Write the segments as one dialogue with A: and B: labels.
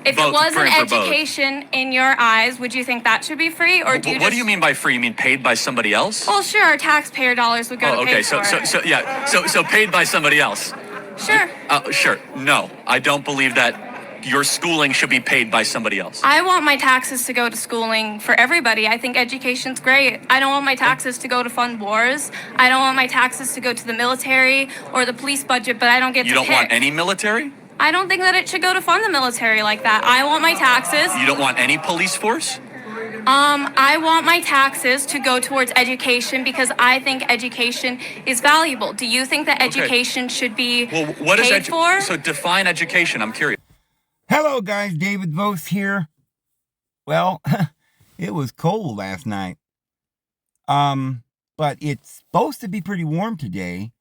A: If it was an education in your eyes, would you think that should be free, or do you?
B: What do you mean by free? You mean paid by somebody else?
A: Well, sure, taxpayer dollars would go to pay for it.
B: So paid by somebody else.
A: Sure.
B: Sure. No, I don't believe that your schooling should be paid by somebody else.
A: I want my taxes to go to schooling for everybody. I think education's great. I don't want my taxes to go to fund wars. I don't want my taxes to go to the military or the police budget, but I don't get to pick.
B: You don't want any military?
A: I don't think that it should go to fund the military like that. I want my taxes.
B: You don't want any police force?
A: I want my taxes to go towards education because I think education is valuable. Do you think that education should be paid for?
B: So define education. I'm curious.
C: Hello, guys. David Vose here. Well, it was cold last night. But it's supposed to be pretty warm today.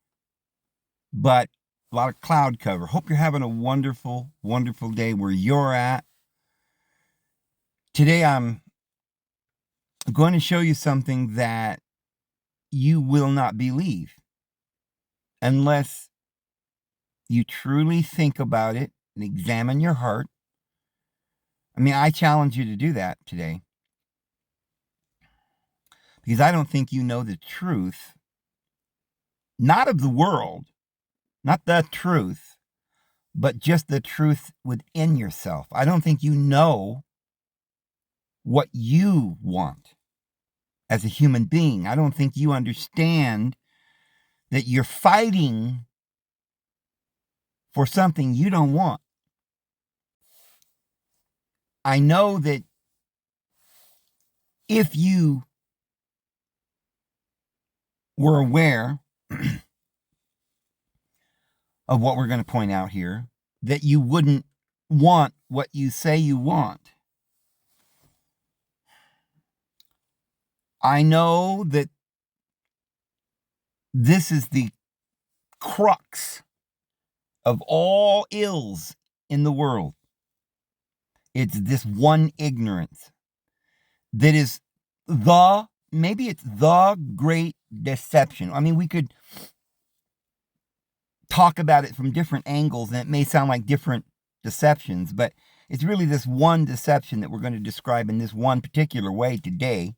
C: But a lot of cloud cover. Hope you're having a wonderful, wonderful day where you're at. Today, I'm going to show you something that you will not believe unless you truly think about it and examine your heart. I mean, I challenge you to do that today because I don't think you know the truth, not of the world, not the truth, but just the truth within yourself. I don't think you know what you want as a human being. I don't think you understand that you're fighting for something you don't want. I know that if you were aware of what we're going to point out here, that you wouldn't want what you say you want. I know that this is the crux of all ills in the world. It's this one ignorance that is maybe it's the great deception. I mean, we could talk about it from different angles, and it may sound like different deceptions, but it's really this one deception that we're going to describe in this one particular way today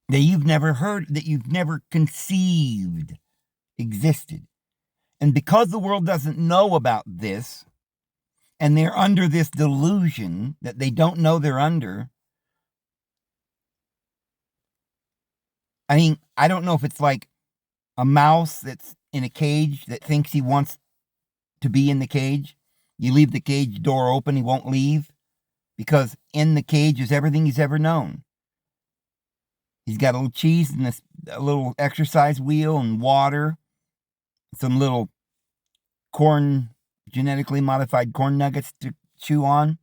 C: that you've never heard, that you've never conceived existed. And because the world doesn't know about this, and they're under this delusion that they don't know they're under, I mean, I don't know if it's like a mouse that's in a cage that thinks he wants to be in the cage. You leave the cage door open, he won't leave because in the cage is everything he's ever known. He's got a little cheese and a little exercise wheel and water, some little genetically modified corn nuggets to chew on.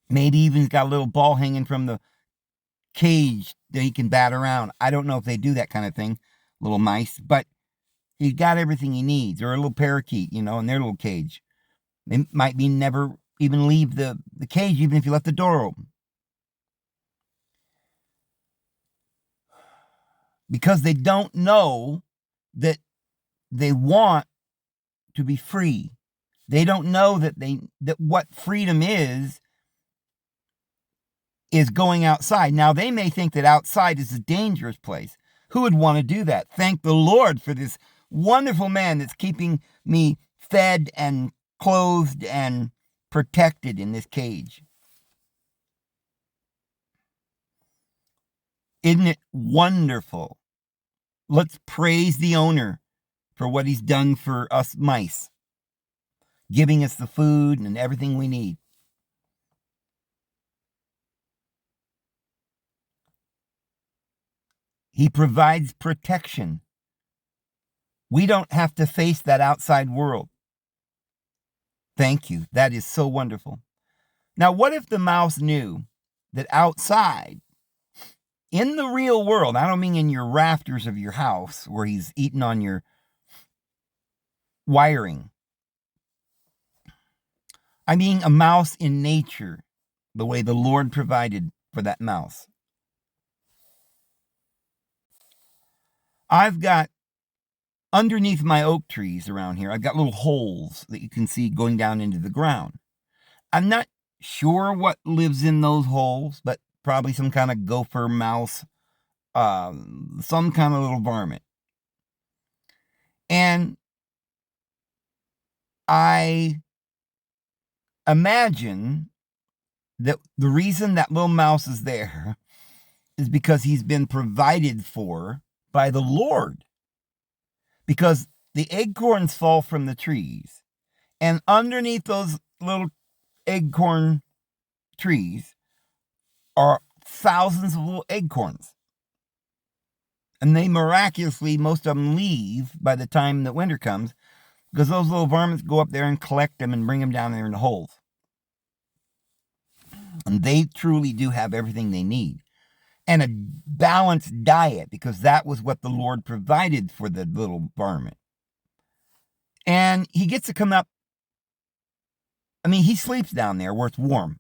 C: Maybe even he's got a little ball hanging from the cage that he can bat around. I don't know if they do that kind of thing, little mice, but he's got everything he needs, or a little parakeet, in their little cage. They might be never even leave the cage, even if you left the door open. Because they don't know that they want to be free. They don't know that what freedom is going outside. Now, they may think that outside is a dangerous place. Who would want to do that? Thank the Lord for this wonderful man that's keeping me fed and clothed and protected in this cage. Isn't it wonderful? Let's praise the owner for what he's done for us mice, giving us the food and everything we need. He provides protection. We don't have to face that outside world. Thank you. That is so wonderful. Now, what if the mouse knew that outside, in the real world, I don't mean in your rafters of your house where he's eating on your wiring. I mean a mouse in nature, the way the Lord provided for that mouse. I've got underneath my oak trees around here, I've got little holes that you can see going down into the ground. I'm not sure what lives in those holes, but probably some kind of gopher, mouse, some kind of little varmint. And I imagine that the reason that little mouse is there is because he's been provided for by the Lord. Because the acorns fall from the trees, and underneath those little acorn trees are thousands of little acorns. And they miraculously, most of them leave by the time that winter comes, because those little varmints go up there and collect them and bring them down there in the holes. And they truly do have everything they need. And a balanced diet, because that was what the Lord provided for the little varmint. And he gets to come up. I mean, he sleeps down there where it's warm.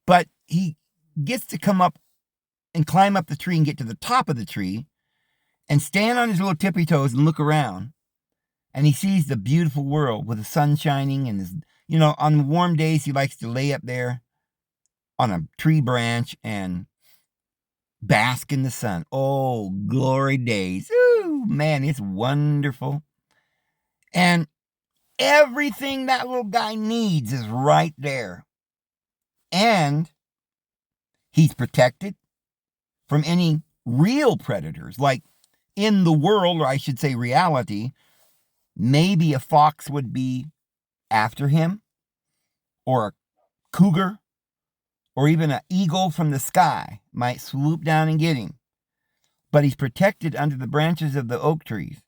C: But he gets to come up and climb up the tree and get to the top of the tree and stand on his little tippy toes and look around. And he sees the beautiful world with the sun shining. And, his, on warm days, he likes to lay up there on a tree branch and bask in the sun. Oh, glory days. Ooh, man, it's wonderful. And everything that little guy needs is right there. And he's protected from any real predators. Like in the world, or I should say reality, maybe a fox would be after him, or a cougar, or even an eagle from the sky might swoop down and get him. But he's protected under the branches of the oak trees.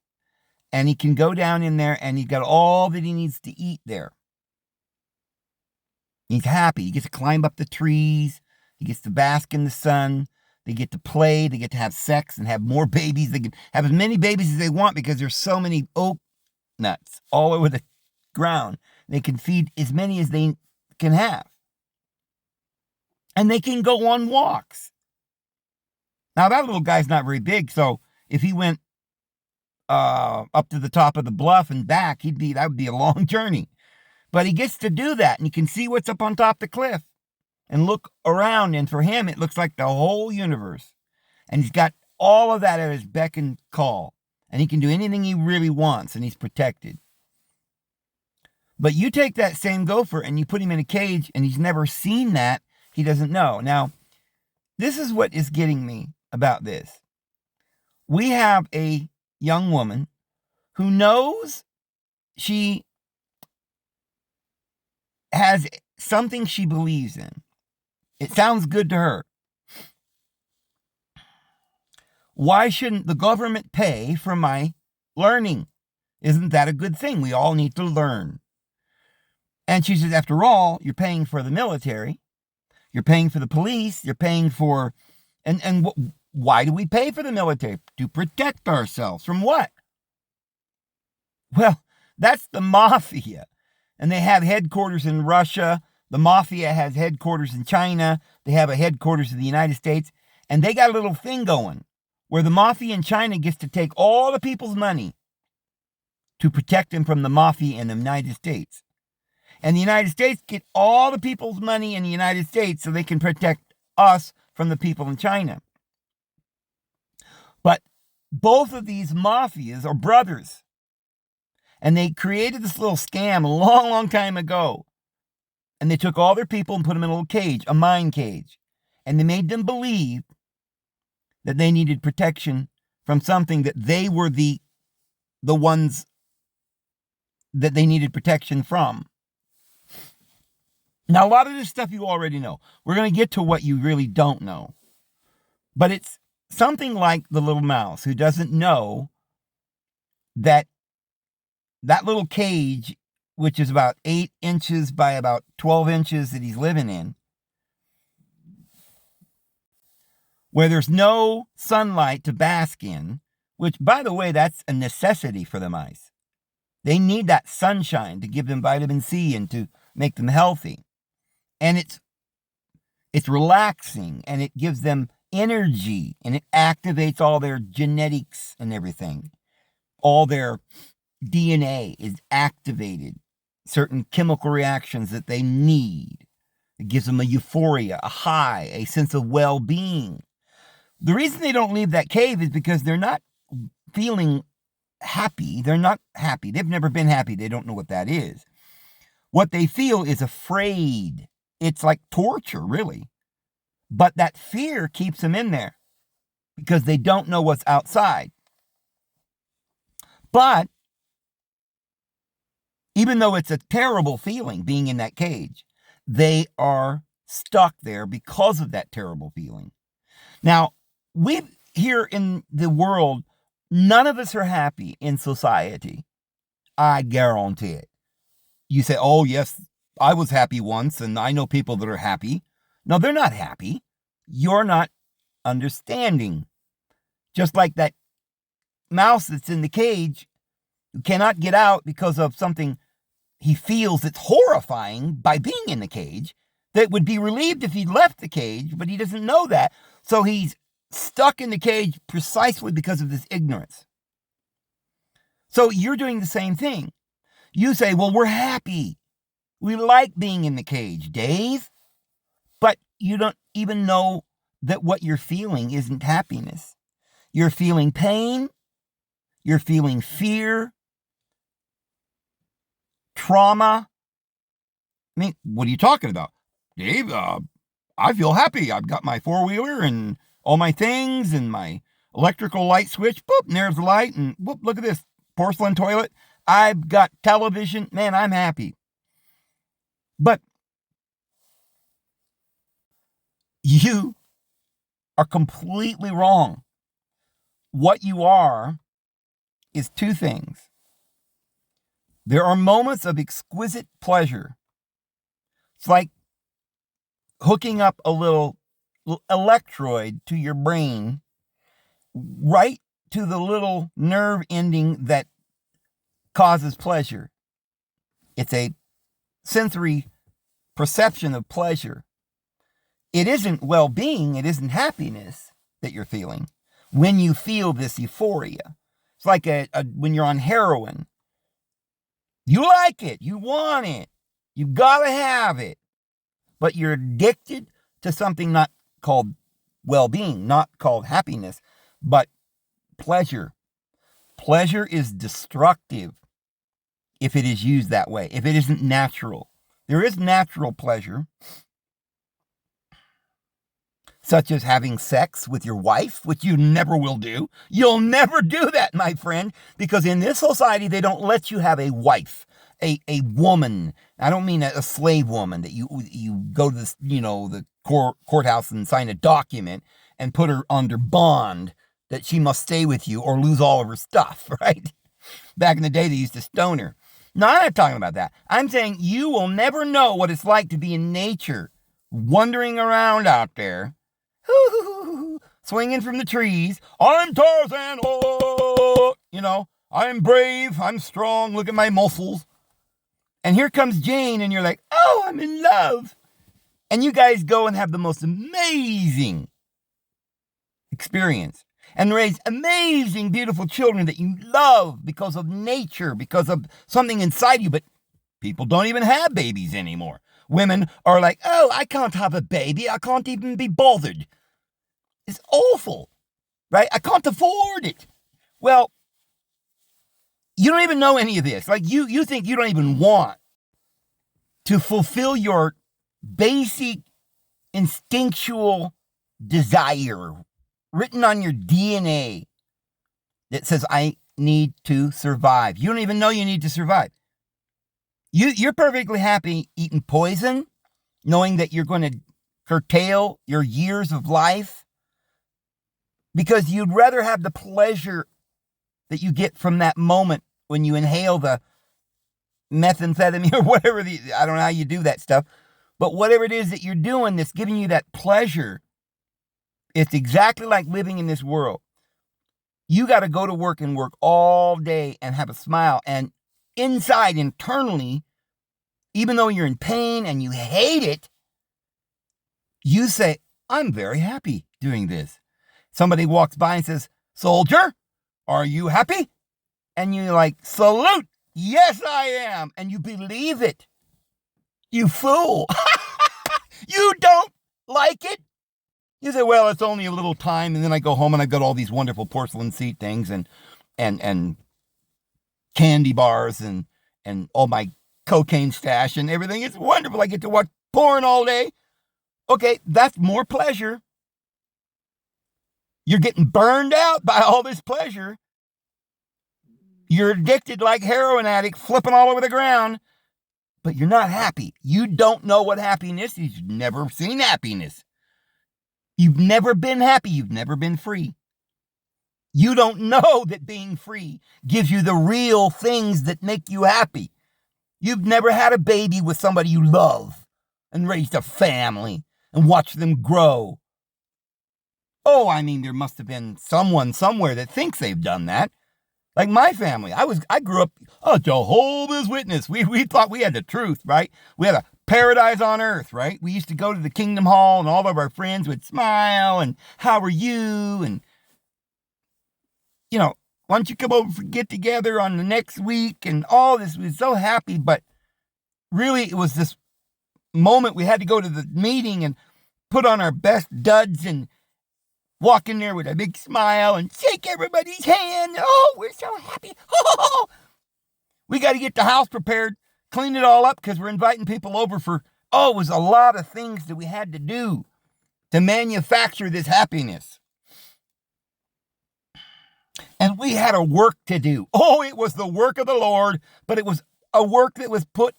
C: And he can go down in there and he's got all that he needs to eat there. He's happy. He gets to climb up the trees. He gets to bask in the sun. They get to play. They get to have sex and have more babies. They can have as many babies as they want because there's so many oak nuts all over the ground. They can feed as many as they can have. And they can go on walks. Now, that little guy's not very big, so if he went up to the top of the bluff and back, that would be a long journey. But he gets to do that, and you can see what's up on top of the cliff and look around, and for him, it looks like the whole universe. And he's got all of that at his beck and call, and he can do anything he really wants, and he's protected. But you take that same gopher and you put him in a cage, and he's never seen that. He doesn't know. Now, this is what is getting me about this. We have a young woman who knows she has something she believes in. It sounds good to her. Why shouldn't the government pay for my learning? Isn't that a good thing? We all need to learn. And she says, after all, you're paying for the military. You're paying for the police. You're paying for... And why do we pay for the military? To protect ourselves. From what? Well, that's the mafia. And they have headquarters in Russia. The mafia has headquarters in China. They have a headquarters in the United States. And they got a little thing going where the mafia in China gets to take all the people's money to protect them from the mafia in the United States. And the United States get all the people's money in the United States so they can protect us from the people in China. But both of these mafias are brothers. And they created this little scam a long, long time ago. And they took all their people and put them in a little cage, a mind cage. And they made them believe that they needed protection from something that they were the ones that they needed protection from. Now, a lot of this stuff you already know. We're going to get to what you really don't know. But it's something like the little mouse who doesn't know that little cage, which is about 8 inches by about 12 inches that he's living in, where there's no sunlight to bask in, which, by the way, that's a necessity for the mice. They need that sunshine to give them vitamin C and to make them healthy. And it's relaxing, and it gives them energy, and it activates all their genetics and everything. all their DNA is activated, certain chemical reactions that they need. It gives them a euphoria, a high, a sense of well-being. The reason they don't leave that cave is because they're not feeling happy. They're not happy. They've never been happy. They don't know what that is. What they feel is afraid. It's like torture, really. But that fear keeps them in there because they don't know what's outside. But even though it's a terrible feeling being in that cage, they are stuck there because of that terrible feeling. Now, we here in the world, none of us are happy in society. I guarantee it. You say, oh, yes, I was happy once, and I know people that are happy. No, they're not happy. You're not understanding. Just like that mouse that's in the cage who cannot get out because of something he feels that's horrifying by being in the cage, that would be relieved if he left the cage, but he doesn't know that. So he's stuck in the cage precisely because of this ignorance. So you're doing the same thing. You say, well, we're happy. We like being in the cage, Dave. But you don't even know that what you're feeling isn't happiness. You're feeling pain. You're feeling fear, trauma. I mean, what are you talking about? Dave, I feel happy. I've got my four-wheeler and all my things and my electrical light switch. Boop, and there's the light. And whoop, look at this porcelain toilet. I've got television. Man, I'm happy. But you are completely wrong. What you are is two things. There are moments of exquisite pleasure. It's like hooking up a little electrode to your brain, right to the little nerve ending that causes pleasure. It's a sensory perception of pleasure. It isn't well-being, it isn't happiness that you're feeling when you feel this euphoria. It's like when you're on heroin. You like it, you want it, you gotta have it, but you're addicted to something not called well-being, not called happiness, but pleasure. Pleasure is destructive if it is used that way, if it isn't natural. There is natural pleasure, such as having sex with your wife, which you never will do. You'll never do that, my friend, because in this society, they don't let you have a wife, a woman. I don't mean a slave woman that you go to this, the courthouse and sign a document and put her under bond that she must stay with you or lose all of her stuff, right? Back in the day, they used to stone her. No, I'm not talking about that. I'm saying you will never know what it's like to be in nature, wandering around out there, swinging from the trees. I'm Tarzan, oh, I'm brave, I'm strong, look at my muscles. And here comes Jane, and you're like, oh, I'm in love. And you guys go and have the most amazing experience and raise amazing, beautiful children that you love because of nature, because of something inside you. But people don't even have babies anymore. Women are like, oh, I can't have a baby. I can't even be bothered. It's awful, right? I can't afford it. Well, you don't even know any of this. Like you think you don't even want to fulfill your basic instinctual desire written on your DNA that says, I need to survive. You don't even know you need to survive. You're perfectly happy eating poison, knowing that you're going to curtail your years of life because you'd rather have the pleasure that you get from that moment when you inhale the methamphetamine or whatever, I don't know how you do that stuff, but whatever it is that you're doing that's giving you that pleasure, it's exactly like living in this world. You got to go to work and work all day and have a smile. And inside, internally, even though you're in pain and you hate it, you say, I'm very happy doing this. Somebody walks by and says, soldier, are you happy? And you're like, salute. Yes, I am. And you believe it. You fool. You don't like it? You say, well, it's only a little time. And then I go home and I've got all these wonderful porcelain seat things and candy bars and all my cocaine stash and everything. It's wonderful. I get to watch porn all day. Okay, that's more pleasure. You're getting burned out by all this pleasure. You're addicted like heroin addict, flipping all over the ground, but you're not happy. You don't know what happiness is. You've never seen happiness. You've never been happy. You've never been free. You don't know that being free gives you the real things that make you happy. You've never had a baby with somebody you love and raised a family and watched them grow. Oh, I mean, there must have been someone somewhere that thinks they've done that. Like my family. I grew up a Jehovah's Witness. We thought we had the truth, right? We had a paradise on earth, right? We used to go to the Kingdom Hall and all of our friends would smile and how are you? And, why don't you come over for get together on the next week and all this. We were so happy, but really it was this moment we had to go to the meeting and put on our best duds and walk in there with a big smile and shake everybody's hand. Oh, we're so happy. Oh, we got to get the house prepared, clean it all up because we're inviting people over for, it was a lot of things that we had to do to manufacture this happiness. And we had a work to do. Oh, it was the work of the Lord, but it was a work that was put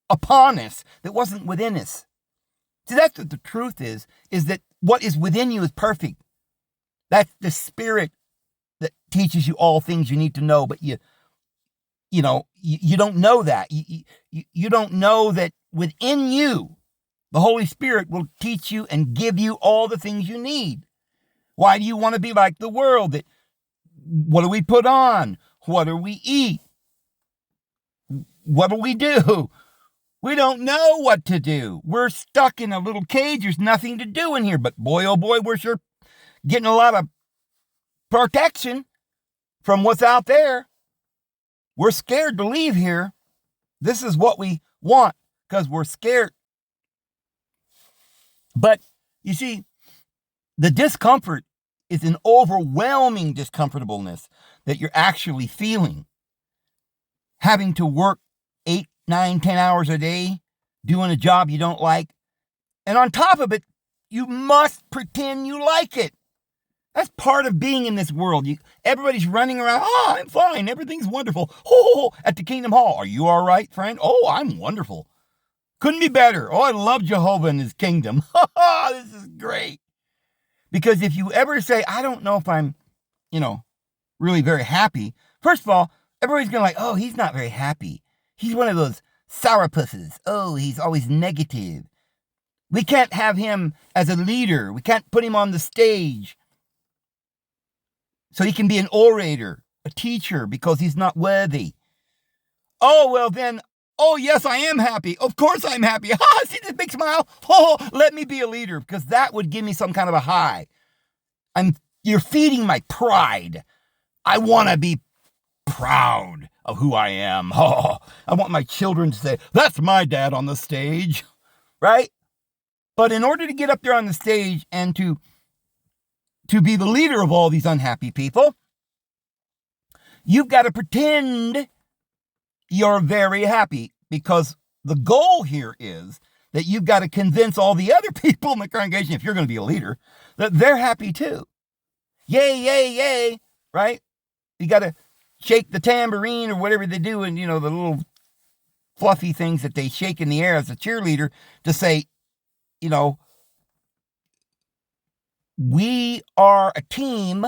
C: upon us that wasn't within us. See, that's what the truth is that what is within you is perfect. That's the Spirit that teaches you all things you need to know, but you don't know that. You don't know that within you, the Holy Spirit will teach you and give you all the things you need. Why do you want to be like the world? What do we put on? What do we eat? What do we do? We don't know what to do. We're stuck in a little cage. There's nothing to do in here, but boy, oh boy, we're sure getting a lot of protection from what's out there. We're scared to leave here. This is what we want because we're scared. But you see, the discomfort is an overwhelming discomfortableness that you're actually feeling. Having to work 8, 9, 10 hours a day, doing a job you don't like. And on top of it, you must pretend you like it. That's part of being in this world. Everybody's running around. Oh, I'm fine. Everything's wonderful. Oh, at the Kingdom Hall. Are you all right, friend? Oh, I'm wonderful. Couldn't be better. Oh, I love Jehovah and his kingdom. This is great. Because if you ever say, I don't know if I'm, really very happy. First of all, everybody's going to oh, he's not very happy. He's one of those sourpusses. Oh, he's always negative. We can't have him as a leader. We can't put him on the stage so he can be an orator, a teacher, because he's not worthy. Oh, well then, oh, yes, I am happy. Of course I'm happy. See this big smile? Oh, let me be a leader, because that would give me some kind of a high. You're feeding my pride. I want to be proud of who I am. Oh, I want my children to say, that's my dad on the stage, right? But in order to get up there on the stage and to be the leader of all these unhappy people, you've got to pretend you're very happy, because the goal here is that you've got to convince all the other people in the congregation, if you're going to be a leader, that they're happy too. Yay, yay, yay, right? You got to shake the tambourine or whatever they do, and the little fluffy things that they shake in the air as a cheerleader to say, we are a team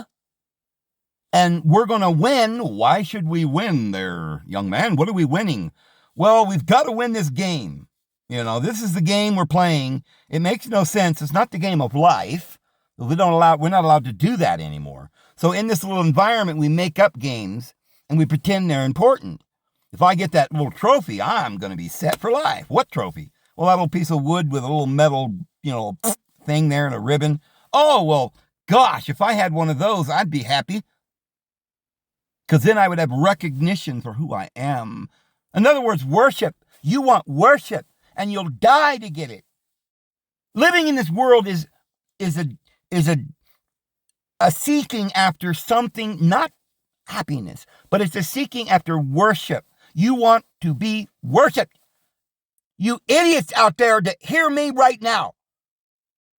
C: and we're going to win. Why should we win there, young man? What are we winning? Well, we've got to win this game. This is the game we're playing. It makes no sense. It's not the game of life. We're not allowed to do that anymore. So in this little environment, we make up games and we pretend they're important. If I get that little trophy, I'm going to be set for life. What trophy? Well, that little piece of wood with a little metal, thing there and a ribbon. Oh, well, gosh, if I had one of those, I'd be happy. because then I would have recognition for who I am. In other words, worship. You want worship, and you'll die to get it. Living in this world is a seeking after something, not happiness, but it's a seeking after worship. You want to be worshiped. You idiots out there that hear me right now,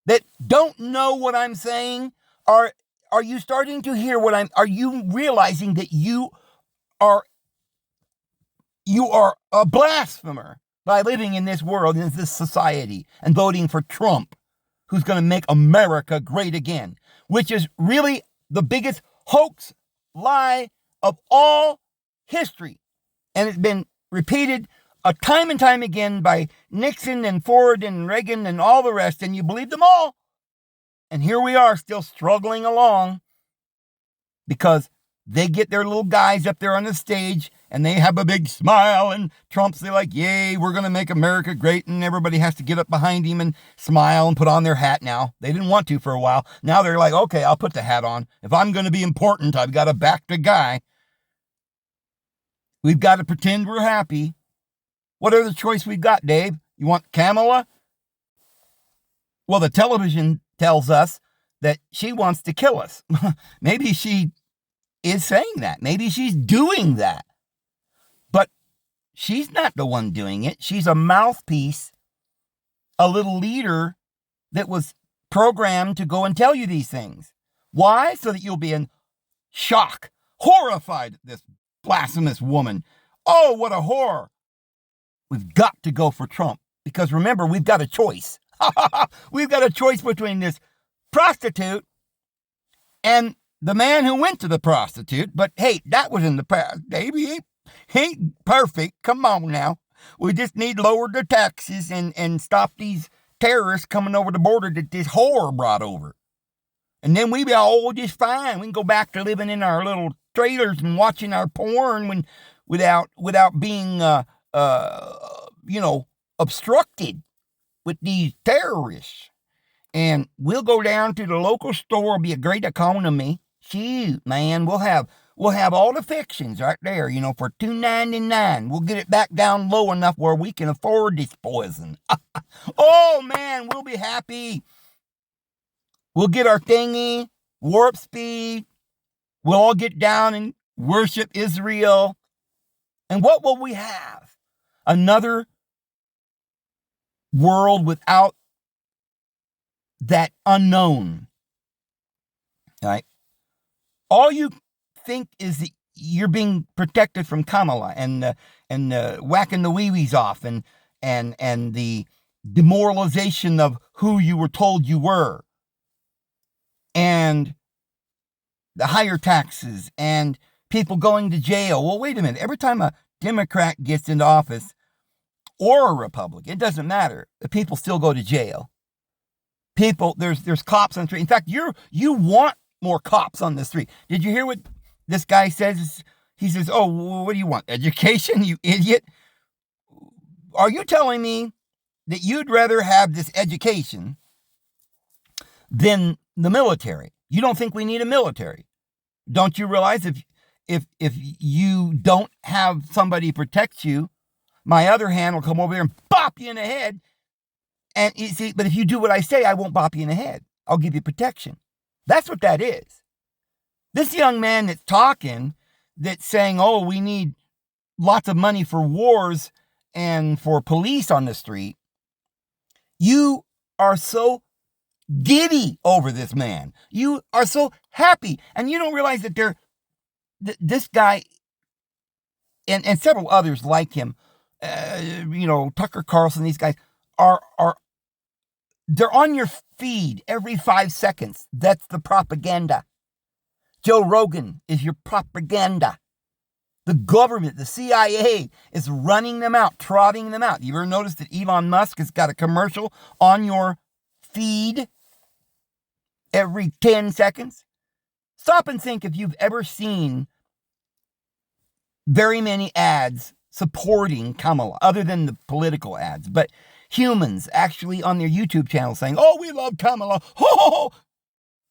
C: that don't know what I'm saying, are you starting to hear are you realizing that you are a blasphemer by living in this world, in this society, and voting for Trump, who's going to make America great again, which is really the biggest hoax lie of all history. And it's been repeated time and time again by Nixon and Ford and Reagan and all the rest, and you believe them all. And here we are still struggling along because they get their little guys up there on the stage and they have a big smile, and Trump's like, yay, we're going to make America great, and everybody has to get up behind him and smile and put on their hat now. They didn't want to for a while. Now they're like, okay, I'll put the hat on. If I'm going to be important, I've got to back the guy. We've got to pretend we're happy. What other choice we've got, Dave? You want Kamala? Well, the television tells us that she wants to kill us. Maybe she is saying that. Maybe she's doing that. But she's not the one doing it. She's a mouthpiece, a little leader that was programmed to go and tell you these things. Why? So that you'll be in shock, horrified at this blasphemous woman. Oh, what a horror. We've got to go for Trump because remember, we've got a choice. We've got a choice between this prostitute and the man who went to the prostitute. But hey, that was in the past, baby. He ain't perfect. Come on now. We just need to lower the taxes and stop these terrorists coming over the border that this whore brought over. And then we be all just fine. We can go back to living in our little trailers and watching our porn without being obstructed with these terrorists. And we'll go down to the local store. It'll be a great economy. Shoot, man, we'll have all the fixings right there, for $2.99. We'll get it back down low enough where we can afford this poison. Oh, man, we'll be happy. We'll get our thingy, warp speed. We'll all get down and worship Israel. And what will we have? Another world without that unknown. All right? All you think is you're being protected from Kamala and whacking the wee-wees off and the demoralization of who you were told you were, and the higher taxes and people going to jail. Well, wait a minute. Every time a Democrat gets into office or a Republican, it doesn't matter. The people still go to jail. People, there's cops on the street. In fact, you want more cops on the street. Did you hear what this guy says? He says, oh, what do you want? Education, you idiot? Are you telling me that you'd rather have this education than the military? You don't think we need a military? Don't you realize if you don't have somebody protect you, my other hand will come over there and bop you in the head. And you see, but if you do what I say, I won't bop you in the head. I'll give you protection. That's what that is. This young man that's talking, that's saying, oh, we need lots of money for wars and for police on the street. You are so giddy over this man. You are so happy. And you don't realize that this guy and several others like him, Tucker Carlson, these guys they're on your feed every 5 seconds. That's the propaganda. Joe Rogan is your propaganda. The government, the CIA, is running them out, trotting them out. You ever notice that Elon Musk has got a commercial on your feed every 10 seconds? Stop and think if you've ever seen very many ads supporting Kamala, other than the political ads, but humans actually on their YouTube channel saying, oh, we love Kamala. Oh,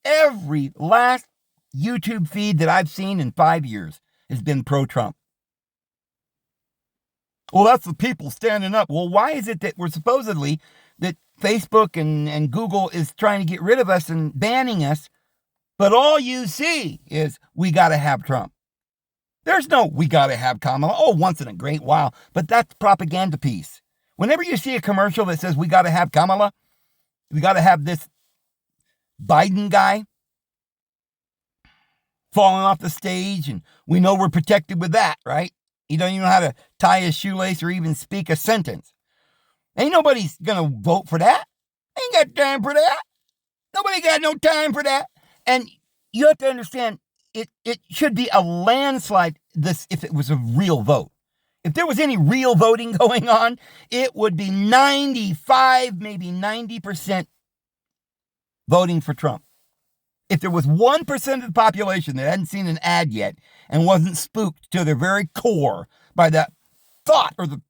C: every last YouTube feed that I've seen in 5 years has been pro-Trump. Well, that's the people standing up. Well, why is it that we're supposedly, that Facebook and Google is trying to get rid of us and banning us, but all you see is we got to have Trump? There's no we got to have Kamala. Oh, once in a great while. But that's propaganda piece. Whenever you see a commercial that says we got to have Kamala, we got to have this Biden guy falling off the stage, and we know we're protected with that, right? He don't even know how to tie his shoelace or even speak a sentence. Ain't nobody's going to vote for that. Ain't got time for that. Nobody got no time for that. And you have to understand, it should be a landslide this if it was a real vote. If there was any real voting going on, it would be 95, maybe 90% voting for Trump. If there was 1% of the population that hadn't seen an ad yet and wasn't spooked to their very core by that thought or the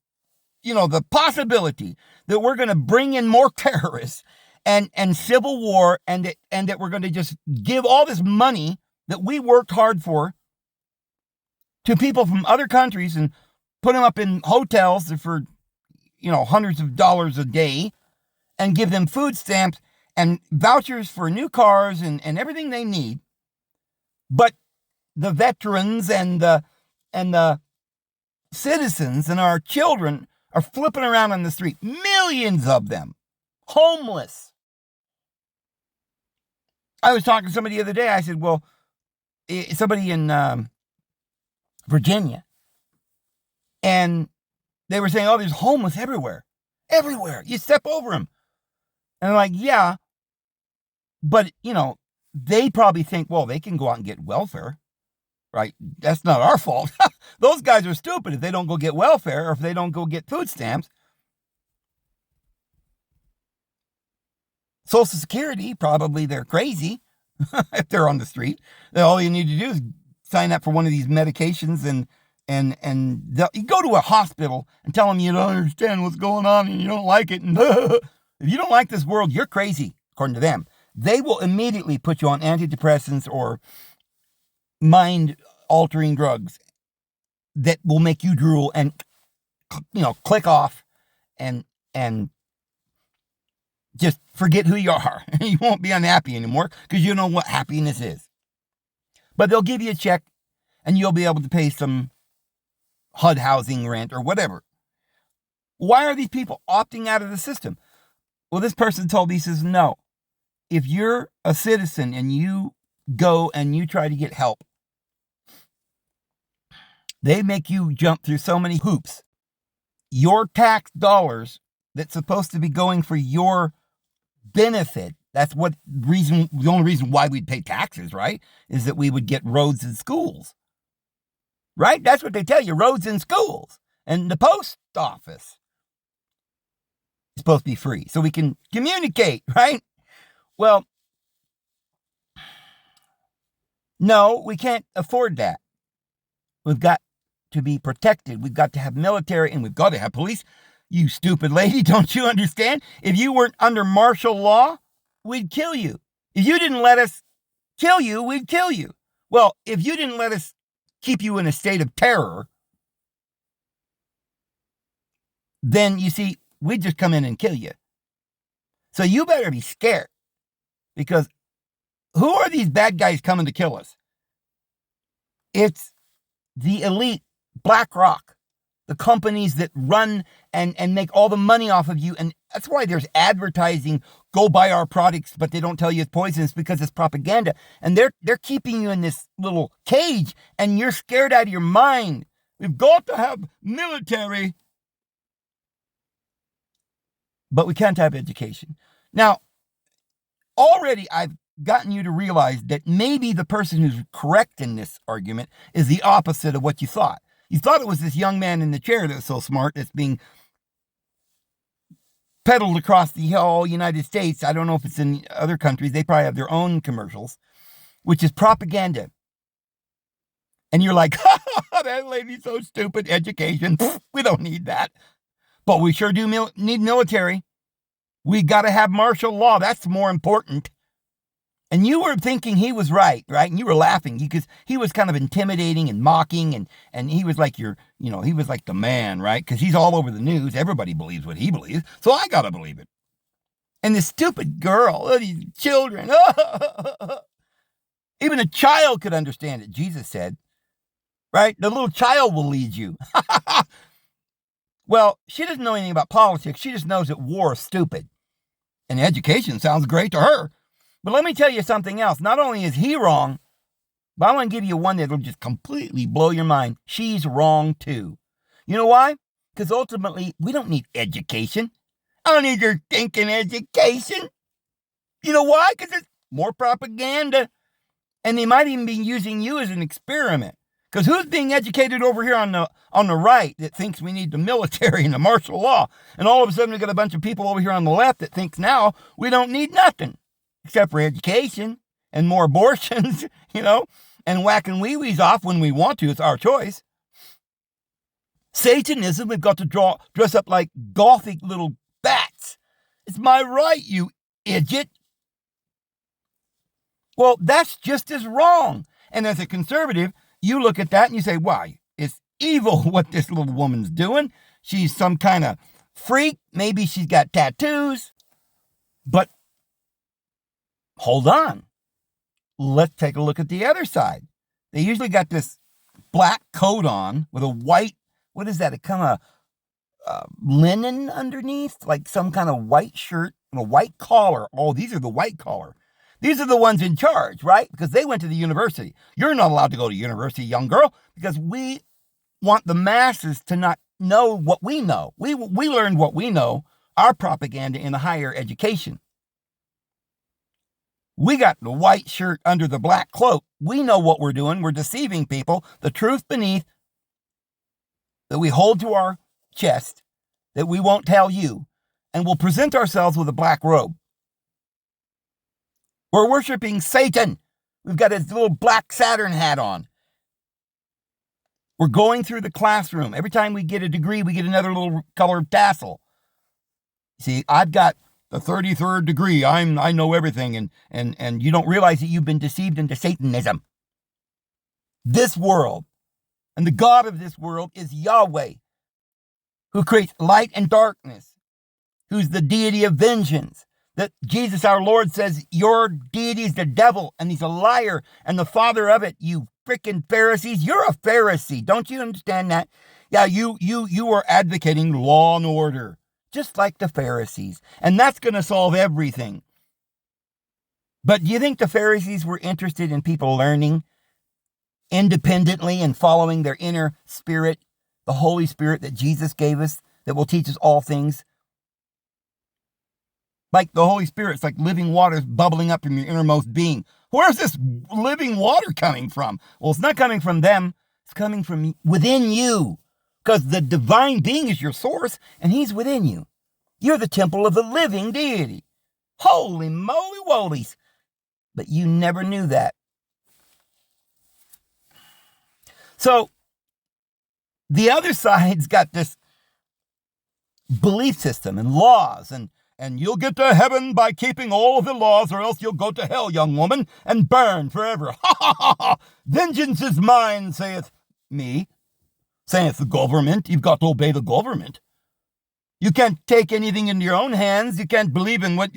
C: possibility that we're going to bring in more terrorists and civil war and that we're going to just give all this money that we worked hard for to people from other countries and put them up in hotels for, hundreds of dollars a day and give them food stamps and vouchers for new cars and everything they need. But the veterans and the citizens and our children are flipping around on the street. Millions of them. Homeless. I was talking to somebody the other day. I said, well, somebody in Virginia. And they were saying, oh, there's homeless everywhere. Everywhere. You step over them. And I'm like, yeah. But, they probably think, well, they can go out and get welfare. Right? That's not our fault. Those guys are stupid if they don't go get welfare or if they don't go get food stamps. Social Security, probably they're crazy if they're on the street. All you need to do is sign up for one of these medications and you go to a hospital and tell them you don't understand what's going on and you don't like it. And if you don't like this world, you're crazy, according to them. They will immediately put you on antidepressants or mind-altering drugs that will make you drool and, click off and just forget who you are. You won't be unhappy anymore because you know what happiness is. But they'll give you a check and you'll be able to pay some HUD housing rent or whatever. Why are these people opting out of the system? Well, this person told me, he says, no. If you're a citizen and you go and you try to get help, they make you jump through so many hoops. Your tax dollars that's supposed to be going for your benefit, that's the only reason why we'd pay taxes, right? Is that we would get roads and schools. Right? That's what they tell you, roads and schools. And the post office is supposed to be free so we can communicate, right? Well, no, we can't afford that. We've got to be protected. We've got to have military and we've got to have police. You stupid lady, don't you understand? If you weren't under martial law, we'd kill you. If you didn't let us kill you, we'd kill you. Well, if you didn't let us keep you in a state of terror, then you see, we'd just come in and kill you. So you better be scared because who are these bad guys coming to kill us? It's the elite, BlackRock, the companies that run and make all the money off of you. And that's why there's advertising, go buy our products, but they don't tell you it's poisonous because it's propaganda. And they're keeping you in this little cage and you're scared out of your mind. We've got to have military, but we can't have education. Now, already I've gotten you to realize that maybe the person who's correct in this argument is the opposite of what you thought. You thought it was this young man in the chair that was so smart that's being peddled across the whole United States. I don't know if it's in other countries. They probably have their own commercials, which is propaganda. And you're like, that lady's so stupid. Education. We don't need that. But we sure do need military. We got to have martial law. That's more important. And you were thinking he was right? And you were laughing because he was kind of intimidating and mocking, and he was like he was like the man, right? Because he's all over the news. Everybody believes what he believes, so I gotta believe it. And this stupid girl, these children, even a child could understand it, Jesus said, right? The little child will lead you. Well, she doesn't know anything about politics. She just knows that war is stupid. And education sounds great to her. But let me tell you something else. Not only is he wrong, but I want to give you one that will just completely blow your mind. She's wrong too. You know why? Because ultimately, we don't need education. I don't need your thinking education. You know why? Because it's more propaganda. And they might even be using you as an experiment. Because who's being educated over here on the right that thinks we need the military and the martial law? And all of a sudden we got a bunch of people over here on the left that thinks now we don't need nothing except for education and more abortions, and whacking wee-wees off when we want to. It's our choice. Satanism, we've got to dress up like gothic little bats. It's my right, you idiot. Well, that's just as wrong. And as a conservative, you look at that and you say, why? It's evil what this little woman's doing. She's some kind of freak. Maybe she's got tattoos. But hold on. Let's take a look at the other side. They usually got this black coat on with a white, what is that? It kind of linen underneath, like some kind of white shirt and a white collar. Oh, these are the white collar. These are the ones in charge, right? Because they went to the university. You're not allowed to go to university, young girl, because we want the masses to not know what we know. We learned what we know, our propaganda in the higher education. We got the white shirt under the black cloak. We know what we're doing. We're deceiving people. The truth beneath that we hold to our chest, that we won't tell you, and we'll present ourselves with a black robe. We're worshiping Satan. We've got his little black Saturn hat on. We're going through the classroom. Every time we get a degree, we get another little colored tassel. See, I've got the 33rd degree. I know everything, and you don't realize that you've been deceived into Satanism. This world and the God of this world is Yahweh, who creates light and darkness, who's the deity of vengeance. That Jesus, our Lord, says your deity is the devil, and he's a liar, and the father of it, you freaking Pharisees. You're a Pharisee. Don't you understand that? Yeah, you are advocating law and order, just like the Pharisees. And that's going to solve everything. But do you think the Pharisees were interested in people learning independently and following their inner spirit, the Holy Spirit that Jesus gave us, that will teach us all things? Like the Holy Spirit's like living waters bubbling up from your innermost being. Where's this living water coming from? Well, it's not coming from them. It's coming from within you. Because the divine being is your source, and he's within you. You're the temple of the living deity. Holy moly wolies. But you never knew that. So, the other side's got this belief system and laws, and you'll get to heaven by keeping all of the laws, or else you'll go to hell, young woman, and burn forever. Ha ha ha ha! Vengeance is mine, saith me. Saith the government. You've got to obey the government. You can't take anything into your own hands. You can't believe in what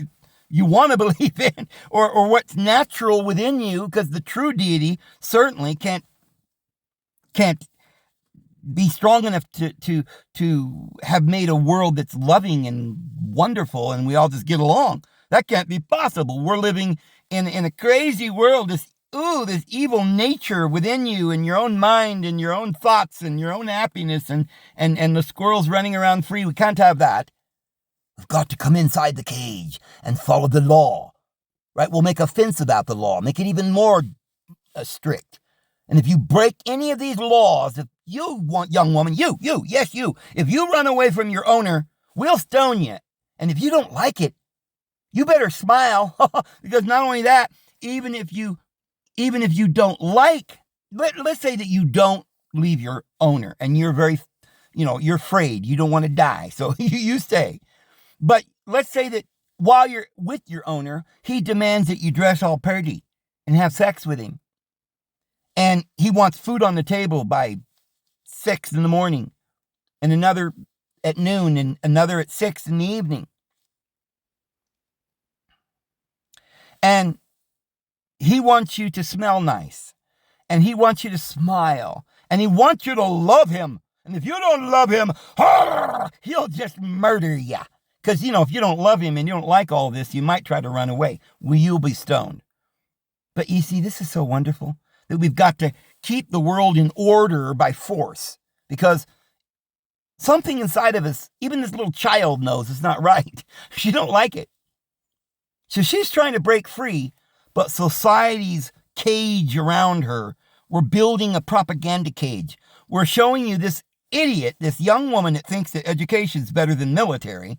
C: you want to believe in, or what's natural within you, because the true deity certainly can't be strong enough to have made a world that's loving and wonderful and we all just get along. That can't be possible. We're living in a crazy world, this evil nature within you and your own mind and your own thoughts and your own happiness and the squirrels running around free. We can't have that. We've got to come inside the cage and follow the law, right? We'll make a fence about the law, make it even more strict. And if you break any of these laws, if you want, young woman, you, if you run away from your owner, we'll stone you. And if you don't like it, you better smile, because not only that, even if you don't like, let's say that you don't leave your owner and you're very, you're afraid, you don't want to die, so you stay. But let's say that while you're with your owner, he demands that you dress all pretty and have sex with him. And he wants food on the table by 6 in the morning, and another at noon, and another at 6 in the evening. And he wants you to smell nice, and he wants you to smile, and he wants you to love him. And if you don't love him, he'll just murder you. Because, if you don't love him and you don't like all this, you might try to run away. You'll be stoned. But you see, this is so wonderful that we've got to keep the world in order by force. Because something inside of us, even this little child knows it's not right. She don't like it. So she's trying to break free, but society's cage around her, we're building a propaganda cage. We're showing you this idiot, this young woman that thinks that education's better than military,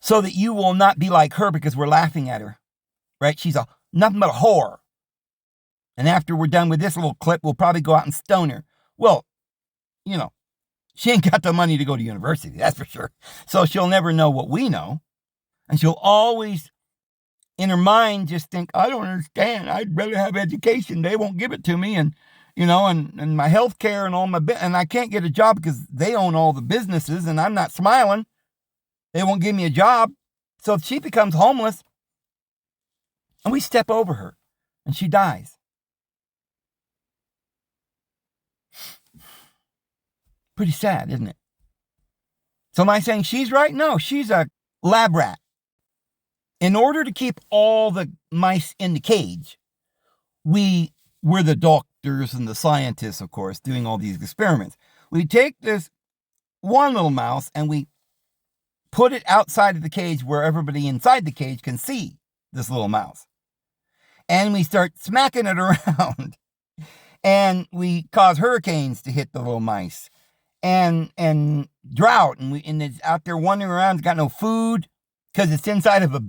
C: so that you will not be like her because we're laughing at her, right? She's nothing but a whore. And after we're done with this little clip, we'll probably go out and stone her. Well, she ain't got the money to go to university, that's for sure. So she'll never know what we know. And she'll always, in her mind, just think, I don't understand. I'd rather have education. They won't give it to me. And my health care and all and I can't get a job because they own all the businesses and I'm not smiling. They won't give me a job. So she becomes homeless and we step over her and she dies. Pretty sad, isn't it? So am I saying she's right? No, she's a lab rat. In order to keep all the mice in the cage, we're the doctors and the scientists, of course, doing all these experiments. We take this one little mouse and we put it outside of the cage where everybody inside the cage can see this little mouse. And we start smacking it around. And we cause hurricanes to hit the little mice. And drought. And it's out there wandering around. It's got no food because it's inside of a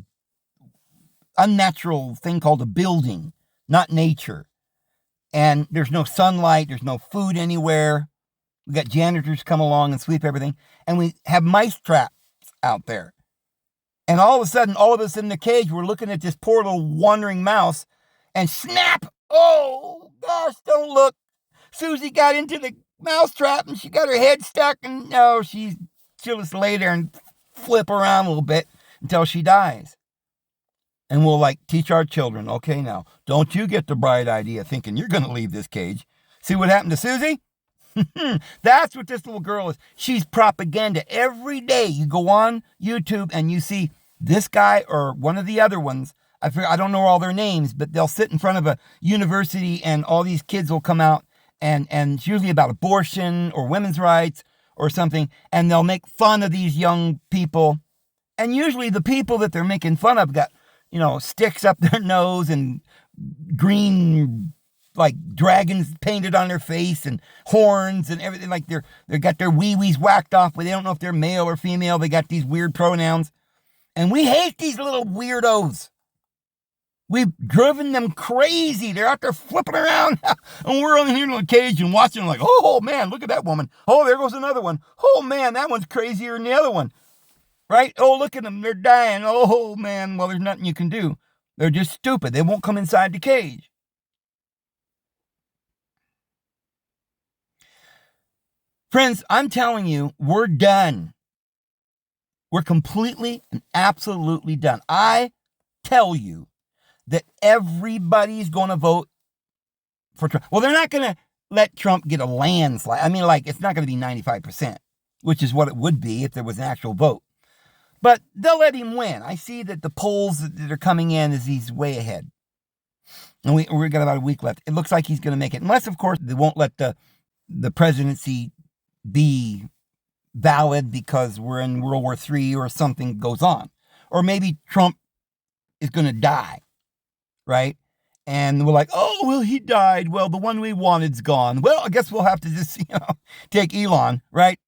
C: unnatural thing called a building, not nature. And there's no sunlight. There's no food anywhere. We got janitors come along and sweep everything. And we have mice traps out there. And all of a sudden, all of us in the cage, we're looking at this poor little wandering mouse. And snap! Oh, gosh, don't look. Susie got into the mouse trap and she got her head stuck. And she'll just lay there and flip around a little bit until she dies. And we'll teach our children, okay, now, don't you get the bright idea thinking you're going to leave this cage. See what happened to Susie? That's what this little girl is. She's propaganda. Every day you go on YouTube and you see this guy or one of the other ones. I don't know all their names, but they'll sit in front of a university and all these kids will come out and it's usually about abortion or women's rights or something. And they'll make fun of these young people. And usually the people that they're making fun of got sticks up their nose and green, dragons painted on their face and horns and everything. They got their wee-wees whacked off, but they don't know if they're male or female. They got these weird pronouns. And we hate these little weirdos. We've driven them crazy. They're out there flipping around. And we're on here in the cage and watching them oh, man, look at that woman. Oh, there goes another one. Oh, man, that one's crazier than the other one. Right? Oh, look at them. They're dying. Oh, man. Well, there's nothing you can do. They're just stupid. They won't come inside the cage. Friends, I'm telling you, we're done. We're completely and absolutely done. I tell you that everybody's going to vote for Trump. Well, they're not going to let Trump get a landslide. I mean, it's not going to be 95%, which is what it would be if there was an actual vote. But they'll let him win. I see that the polls that are coming in is he's way ahead. And we've got about a week left. It looks like he's going to make it. Unless, of course, they won't let the presidency be valid because we're in World War III or something goes on. Or maybe Trump is going to die, right? And we're oh, well, he died. Well, the one we wanted's gone. Well, I guess we'll have to just, take Elon, right?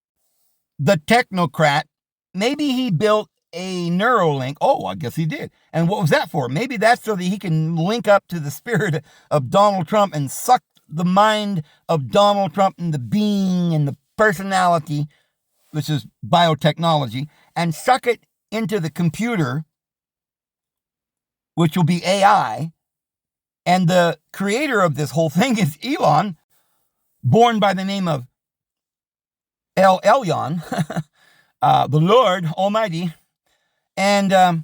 C: The technocrat. Maybe he built a Neuralink. Oh, I guess he did. And what was that for? Maybe that's so that he can link up to the spirit of Donald Trump and suck the mind of Donald Trump and the being and the personality which is biotechnology, and suck it into the computer, which will be AI. And the creator of this whole thing is Elon, born by the name of El Elyon, the Lord Almighty. And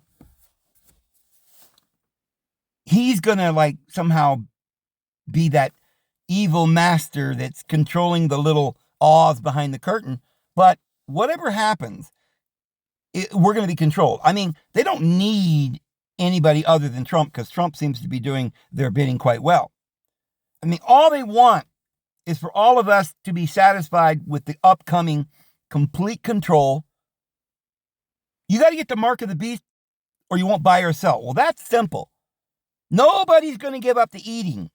C: he's going to like somehow be that evil master that's controlling the little Oz behind the curtain. But whatever happens, we're going to be controlled. I mean, they don't need anybody other than Trump, because Trump seems to be doing their bidding quite well. I mean, all they want is for all of us to be satisfied with the upcoming complete control. You got to get the mark of the beast or you won't buy or sell. Well, that's simple. Nobody's going to give up the eating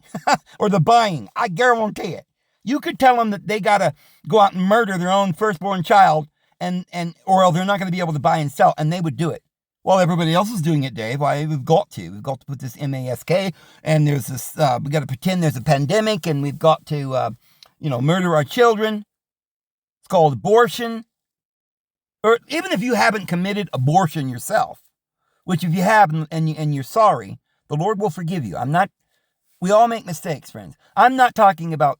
C: or the buying. I guarantee it. You could tell them that they got to go out and murder their own firstborn child, or they're not going to be able to buy and sell, and they would do it. Well, everybody else is doing it, Dave. Why, we've got to put this mask, and there's this, we got to pretend there's a pandemic, and we've got to, murder our children. It's called abortion. Or even if you haven't committed abortion yourself, which if you have and you're sorry, the Lord will forgive you. We all make mistakes, friends. I'm not talking about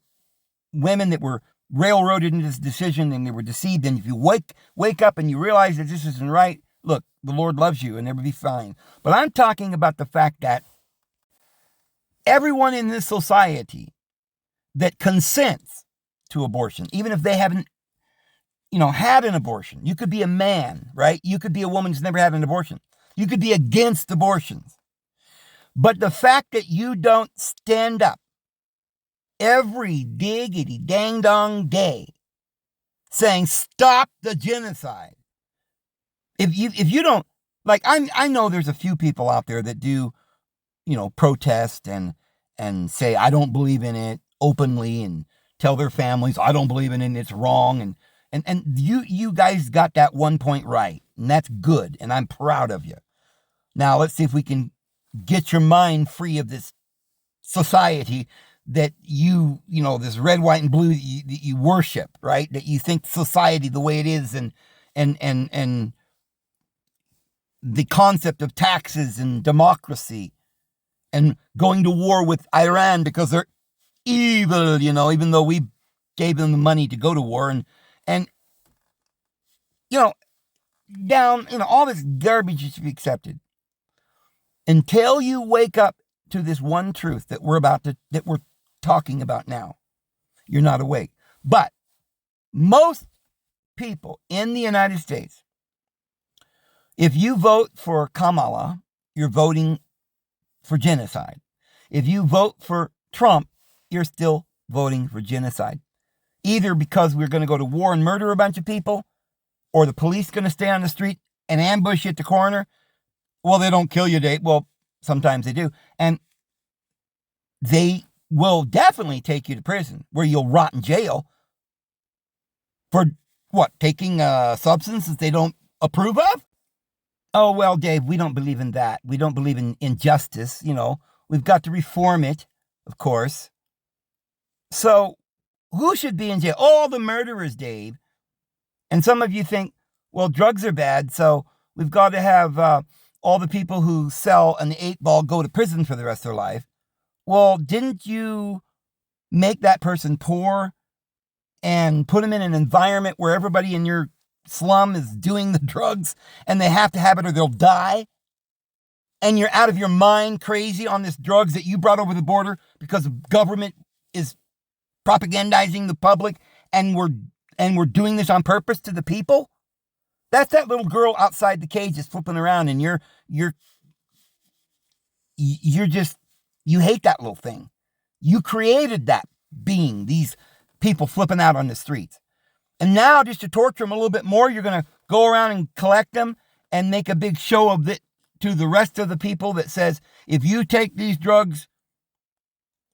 C: women that were railroaded into this decision and they were deceived. And if you wake up and you realize that this isn't right, look, the Lord loves you and everything will be fine. But I'm talking about the fact that everyone in this society that consents to abortion, even if they haven't, had an abortion. You could be a man, right? You could be a woman who's never had an abortion. You could be against abortions. But the fact that you don't stand up every diggity dang dong day saying stop the genocide. If you don't, like, I know there's a few people out there that do, protest and say I don't believe in it openly and tell their families I don't believe in it and it's wrong, and you guys got that one point right, and that's good, and I'm proud of you. Now let's see if we can get your mind free of this society that this red, white, and blue that you worship, right? That you think society the way it is, and the concept of taxes and democracy and going to war with Iran because they're evil, even though we gave them the money to go to war, and all this garbage is to be accepted until you wake up to this one truth that we're talking about now. You're not awake. But most people in the United States, if you vote for Kamala, you're voting for genocide. If you vote for Trump, you're still voting for genocide. Either because we're going to go to war and murder a bunch of people, or the police going to stay on the street and ambush you at the corner. Well, they don't kill you, Dave. Well, sometimes they do. And they will definitely take you to prison, where you'll rot in jail for what? Taking a substance that they don't approve of? Oh, well, Dave, we don't believe in that. We don't believe in injustice. We've got to reform it, of course. So who should be in jail? All the murderers, Dave. And some of you think, well, drugs are bad, so we've got to have all the people who sell an 8-ball go to prison for the rest of their life. Well, didn't you make that person poor and put them in an environment where everybody in your slum is doing the drugs and they have to have it or they'll die? And you're out of your mind crazy on this drugs that you brought over the border because the government is propagandizing the public, and we're doing this on purpose to the people? That's that little girl outside the cage just flipping around, and you're just, you hate that little thing. You created that being, these people flipping out on the streets. And now, just to torture them a little bit more, you're going to go around and collect them and make a big show of it to the rest of the people that says, if you take these drugs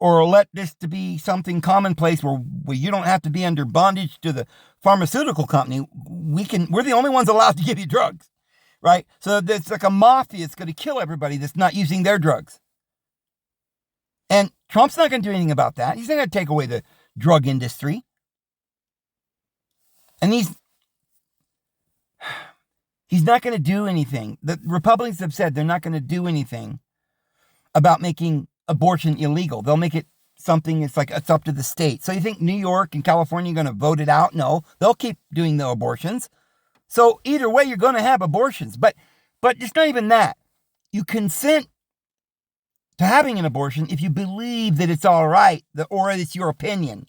C: or let this to be something commonplace where you don't have to be under bondage to the pharmaceutical company, we're the only ones allowed to give you drugs, right? So it's like a mafia that's going to kill everybody that's not using their drugs. And Trump's not going to do anything about that. He's not going to take away the drug industry. And He's not going to do anything. The Republicans have said they're not going to do anything about making abortion illegal. They'll make it something, it's like it's up to the state. So you think New York and California are going to vote it out? No, they'll keep doing the abortions. So either way, you're going to have abortions. But it's not even that. You consent to having an abortion if you believe that it's all right, or it's your opinion.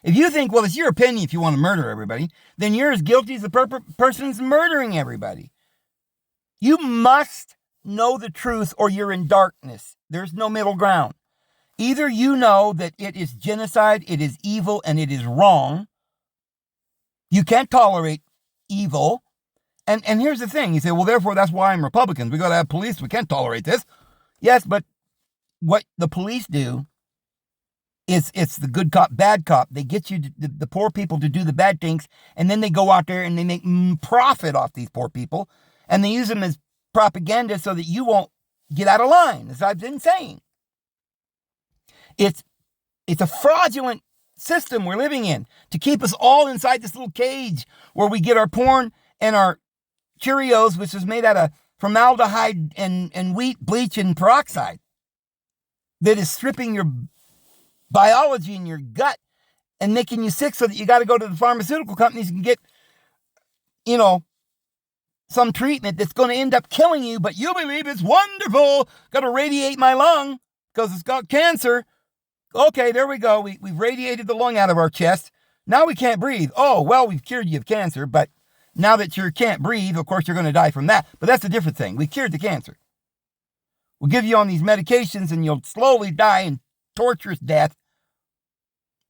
C: If you think, well, it's your opinion if you want to murder everybody, then you're as guilty as the person's murdering everybody. You must know the truth or you're in darkness. There's no middle ground. Either you know that it is genocide, it is evil, and it is wrong. You can't tolerate evil. And here's the thing. You say, well, therefore, that's why I'm Republicans. We got to have police. We can't tolerate this. Yes, but what the police do is it's the good cop, bad cop. They get you, the poor people, to do the bad things, and then they go out there and they make profit off these poor people, and they use them as propaganda so that you won't get out of line, as I've been saying. It's a fraudulent system we're living in to keep us all inside this little cage where we get our porn and our Cheerios, which is made out of formaldehyde and wheat bleach and peroxide, that is stripping your biology in your gut and making you sick so that you got to go to the pharmaceutical companies and get, some treatment that's going to end up killing you, but you believe it's wonderful. Got to radiate my lung because it's got cancer. Okay, there we go. We've radiated the lung out of our chest. Now we can't breathe. Oh, well, we've cured you of cancer, but now that you can't breathe, of course, you're going to die from that. But that's a different thing. We cured the cancer. We'll give you on these medications and you'll slowly die in torturous death.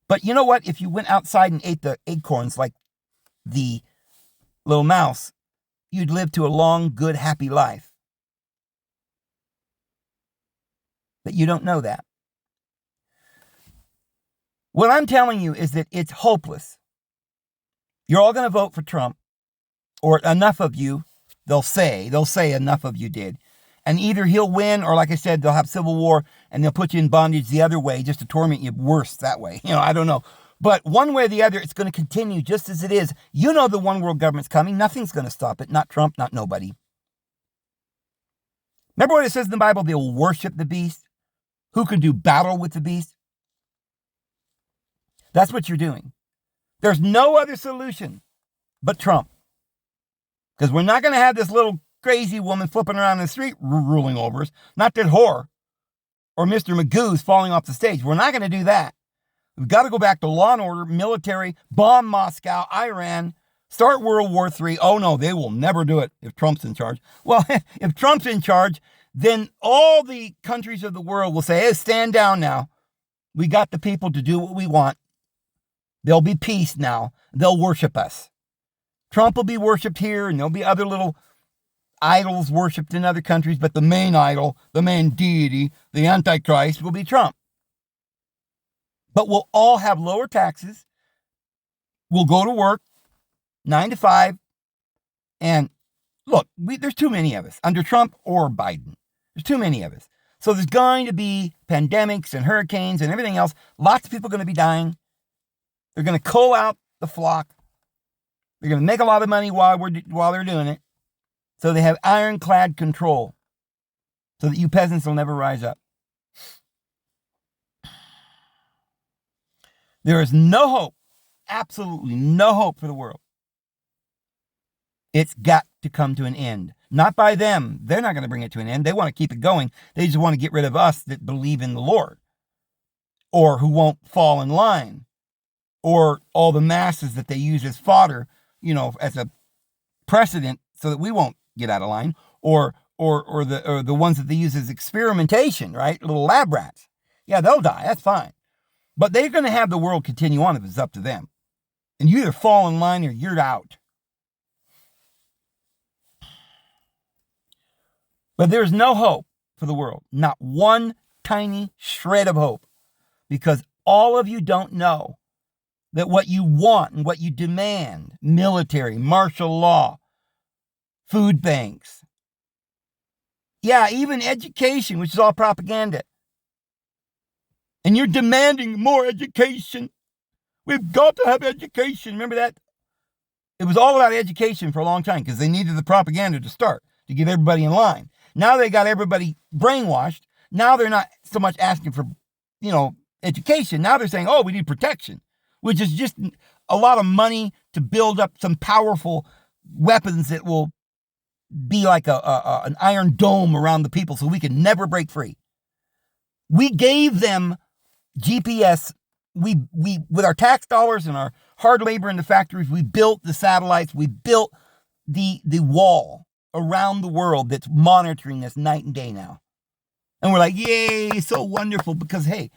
C: But you know what? If you went outside and ate the acorns like the little mouse, you'd live to a long, good, happy life. But you don't know that. What I'm telling you is that it's hopeless. You're all going to vote for Trump, or enough of you, they'll say enough of you did. And either he'll win, or like I said, they'll have civil war and they'll put you in bondage the other way just to torment you worse that way. I don't know. But one way or the other, it's going to continue just as it is. You know the one world government's coming. Nothing's going to stop it. Not Trump, not nobody. Remember what it says in the Bible? They'll worship the beast. Who can do battle with the beast? That's what you're doing. There's no other solution but Trump. Because we're not going to have this little crazy woman flipping around in the street ruling over us. Not that whore or Mr. Magoo's falling off the stage. We're not going to do that. We've got to go back to law and order, military, bomb Moscow, Iran, start World War III. Oh, no, they will never do it if Trump's in charge. Well, if Trump's in charge, then all the countries of the world will say, hey, stand down now. We got the people to do what we want. There'll be peace now. They'll worship us. Trump will be worshipped here, and there'll be other little idols worshipped in other countries, but the main idol, the main deity, the Antichrist will be Trump. But we'll all have lower taxes. We'll go to work 9 to 5. And look, there's too many of us under Trump or Biden. There's too many of us. So there's going to be pandemics and hurricanes and everything else. Lots of people are going to be dying. They're going to cull out the flock. They're going to make a lot of money while they're doing it. So they have ironclad control so that you peasants will never rise up. There is no hope, absolutely no hope for the world. It's got to come to an end. Not by them. They're not going to bring it to an end. They want to keep it going. They just want to get rid of us that believe in the Lord, or who won't fall in line, or all the masses that they use as fodder, as a precedent so that we won't get out of line, or the ones that they use as experimentation, right? Little lab rats. Yeah, they'll die. That's fine. But they're going to have the world continue on if it's up to them. And you either fall in line or you're out. But there's no hope for the world. Not one tiny shred of hope. Because all of you don't know that what you want and what you demand, military, martial law, food banks, yeah, even education, which is all propaganda. And you're demanding more education. We've got to have education. Remember that It was all about education for a long time because they needed the propaganda to start, to get everybody in line. Now they got everybody brainwashed. Now they're not so much asking for, education. Now they're saying, oh, we need protection, which is just a lot of money to build up some powerful weapons that will be like an iron dome around the people so we can never break free. We gave them GPS. We with our tax dollars and our hard labor in the factories, we built the satellites. We built the wall around the world that's monitoring us night and day now. And we're like, yay, so wonderful, because, hey,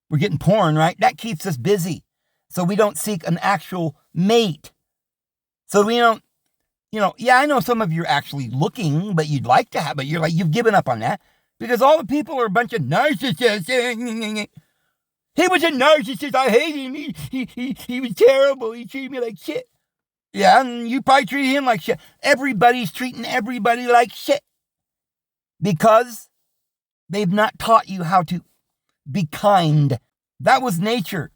C: we're getting porn, right? That keeps us busy. So we don't seek an actual mate. So we don't, yeah, I know some of you are actually looking, but you'd like to have, but you're like, you've given up on that because all the people are a bunch of narcissists. He was a narcissist. I hate him. He was terrible. He treated me like shit. Yeah, and you probably treated him like shit. Everybody's treating everybody like shit because they've not taught you how to be kind. That was nature,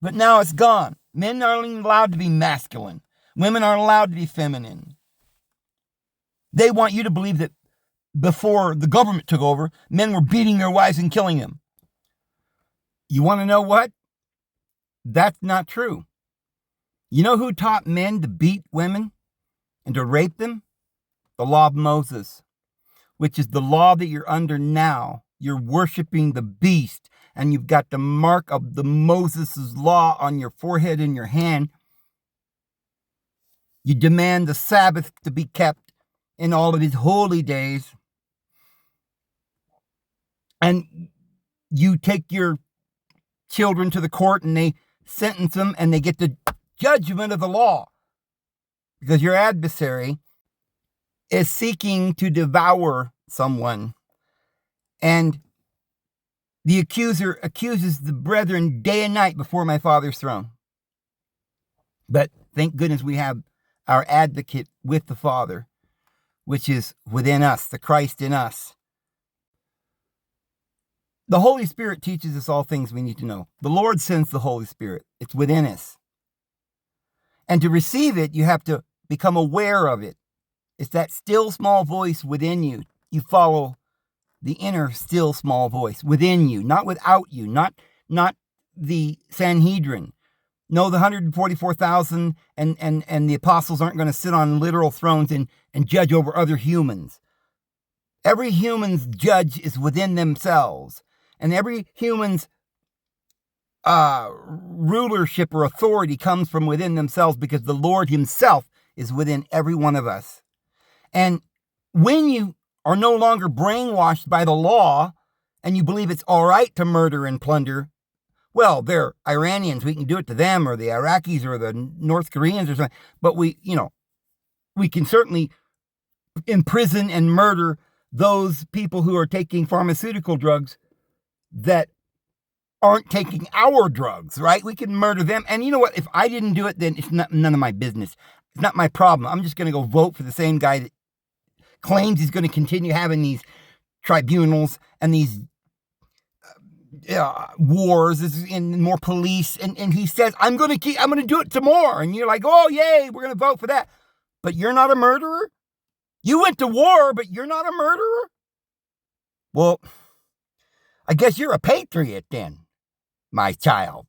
C: but now it's gone. Men aren't allowed to be masculine. Women aren't allowed to be feminine. They want you to believe that before the government took over, men were beating their wives and killing them. You want to know what? That's not true. You know who taught men to beat women and to rape them? The law of Moses, which is the law that you're under now. You're worshiping the beast, and you've got the mark of the Moses' law on your forehead and your hand. You demand the Sabbath to be kept in all of his holy days. And you take your children to the court and they sentence them and they get the judgment of the law because your adversary is seeking to devour someone. And the accuser accuses the brethren day and night before my Father's throne. But thank goodness we have our advocate with the Father, which is within us, the Christ in us. The Holy Spirit teaches us all things we need to know. The Lord sends the Holy Spirit. It's within us. And to receive it, you have to become aware of it. It's that still small voice within you. You follow the inner still small voice within you, not without you, not the Sanhedrin. No, the 144,000 and the apostles aren't going to sit on literal thrones and judge over other humans. Every human's judge is within themselves. And every human's rulership or authority comes from within themselves because the Lord himself is within every one of us. And when you are no longer brainwashed by the law and you believe it's all right to murder and plunder, well, they're Iranians. We can do it to them, or the Iraqis, or the North Koreans, or something. But we can certainly imprison and murder those people who are taking pharmaceutical drugs that aren't taking our drugs, right? We can murder them. And you know what? If I didn't do it, then it's none of my business. It's not my problem. I'm just going to go vote for the same guy that claims he's going to continue having these tribunals and these wars and more police. And he says, I'm going to do it some more. And you're like, oh, yay, we're going to vote for that. But you're not a murderer? You went to war, but you're not a murderer? Well, I guess you're a patriot then, my child.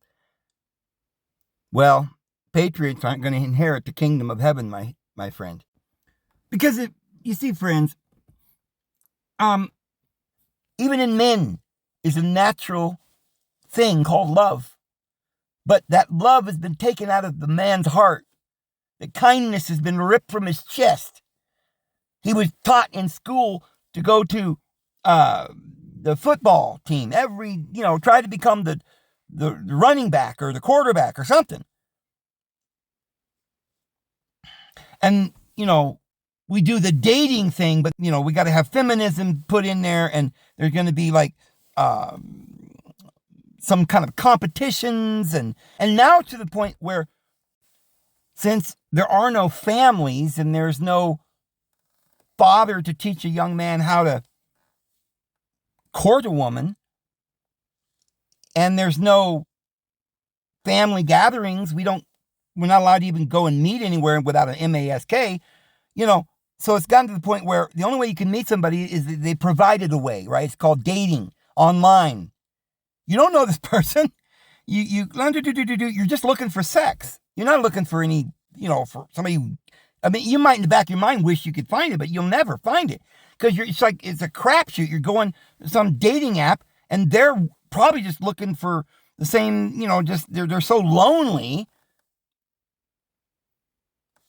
C: Well, patriots aren't going to inherit the kingdom of heaven, my friend. Because you see, friends, even in men is a natural thing called love. But that love has been taken out of the man's heart. The kindness has been ripped from his chest. He was taught in school to go to the football team. Try to become the running back or the quarterback or something. And, we do the dating thing, but, we got to have feminism put in there, and there's going to be like some kind of competitions. And now to the point where, since there are no families and there's no father to teach a young man how to court a woman, and there's no family gatherings, we don't we're not allowed to even go and meet anywhere without an mask, so it's gotten to the point where the only way you can meet somebody is that they provided a way, right? It's called dating online. You don't know this person. You're just looking for sex. You're not looking for any, for somebody who, you might in the back of your mind wish you could find it, but you'll never find it. Because it's a crapshoot. You're going to some dating app and they're probably just looking for the same, just they're so lonely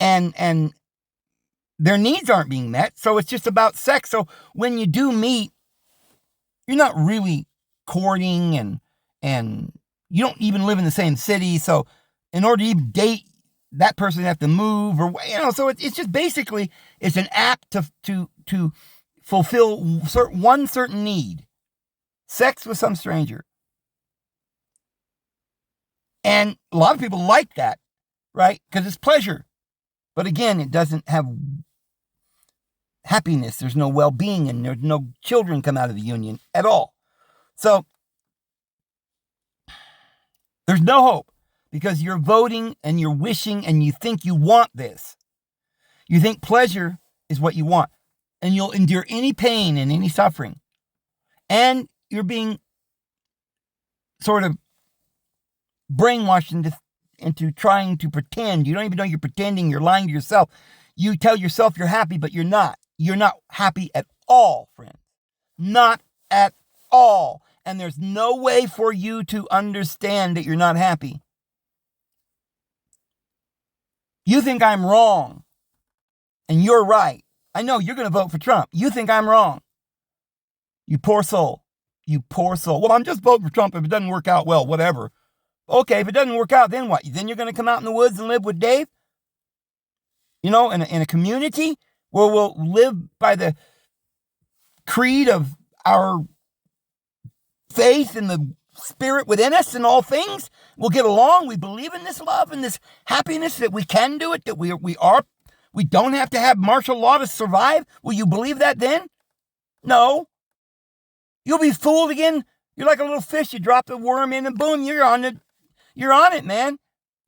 C: and their needs aren't being met. So it's just about sex. So when you do meet, you're not really courting and you don't even live in the same city. So in order to even date, that person have to move or, so it's just basically, it's an app to fulfill one certain need. Sex with some stranger. And a lot of people like that, right? Because it's pleasure. But again, it doesn't have happiness. There's no well-being and there's no children come out of the union at all. So there's no hope because you're voting and you're wishing and you think you want this. You think pleasure is what you want. And you'll endure any pain and any suffering. And you're being sort of brainwashed into trying to pretend. You don't even know you're pretending. You're lying to yourself. You tell yourself you're happy, but you're not. You're not happy at all, friends. Not at all. And there's no way for you to understand that you're not happy. You think I'm wrong. And you're right. I know you're going to vote for Trump. You think I'm wrong. You poor soul. You poor soul. Well, I'm just voting for Trump if it doesn't work out well, whatever. Okay, if it doesn't work out, then what? Then you're going to come out in the woods and live with Dave? In a community where we'll live by the creed of our faith in the spirit within us in all things. We'll get along. We believe in this love and this happiness that we can do it, that we don't have to have martial law to survive. Will you believe that then? No. You'll be fooled again. You're like a little fish. You drop the worm in and boom, you're on it, man.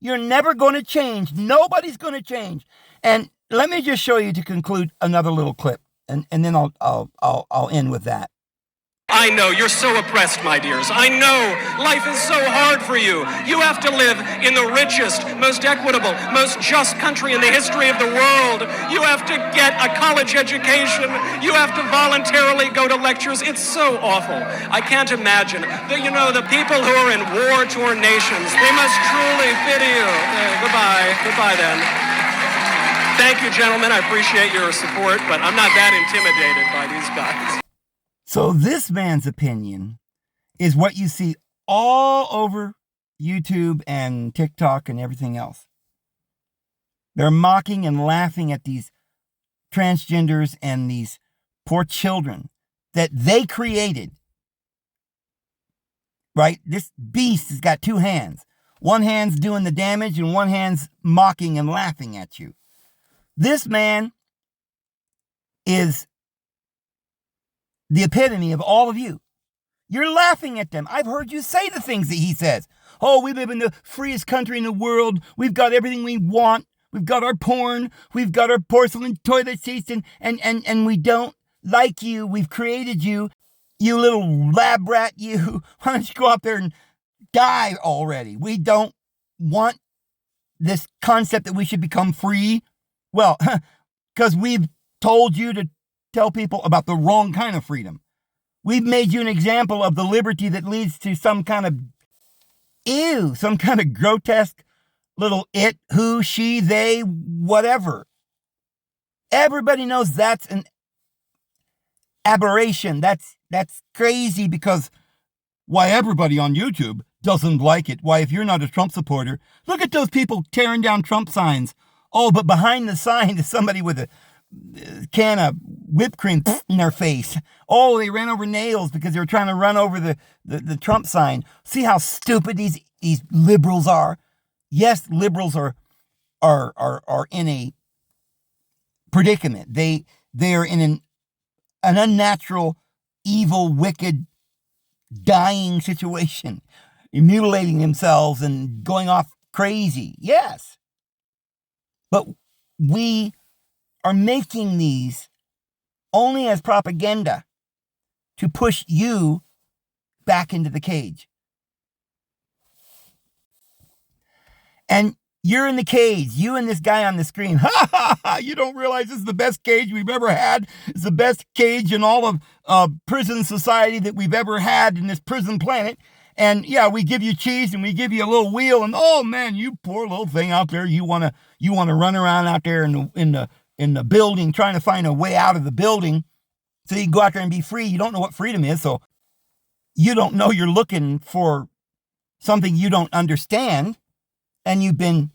C: You're never going to change. Nobody's going to change. And let me just show you to conclude another little clip, and then I'll end with that.
D: I know you're so oppressed, my dears. I know life is so hard for you. You have to live in the richest, most equitable, most just country in the history of the world. You have to get a college education. You have to voluntarily go to lectures. It's so awful. I can't imagine. The people who are in war-torn nations, they must truly pity you. Goodbye. Goodbye then. Thank you, gentlemen. I appreciate your support, but I'm not that intimidated by these guys.
C: So this man's opinion is what you see all over YouTube and TikTok and everything else. They're mocking and laughing at these transgenders and these poor children that they created. Right? This beast has got two hands. One hand's doing the damage and one hand's mocking and laughing at you. This man is the epitome of all of you. You're laughing at them. I've heard you say the things that he says. Oh, we live in the freest country in the world. We've got everything we want. We've got our porn. We've got our porcelain toilet seats and we don't like you. We've created you. You little lab rat, you. Why don't you go out there and die already? We don't want this concept that we should become free. Well, because we've told you to tell people about the wrong kind of freedom. We've made you an example of the liberty that leads to some kind of grotesque little it, who, she, they, whatever. Everybody knows that's an aberration. That's crazy because why everybody on YouTube doesn't like it. Why, if you're not a Trump supporter, look at those people tearing down Trump signs. Oh, but behind the sign is somebody with a can of whipped cream in their face. Oh, they ran over nails because they were trying to run over the Trump sign. See how stupid these liberals are? Yes, liberals are in a predicament. They are in an unnatural, evil, wicked, dying situation, mutilating themselves and going off crazy. Yes, But we are making these only as propaganda to push you back into the cage. And you're in the cage, you and this guy on the screen. Ha ha ha! You don't realize this is the best cage we've ever had. It's the best cage in all of prison society that we've ever had in this prison planet. And yeah, we give you cheese and we give you a little wheel. And oh man, you poor little thing out there. You wanna run around out there in the building trying to find a way out of the building so you can go out there and be free. You don't know what freedom is, so you don't know you're looking for something you don't understand. And you've been,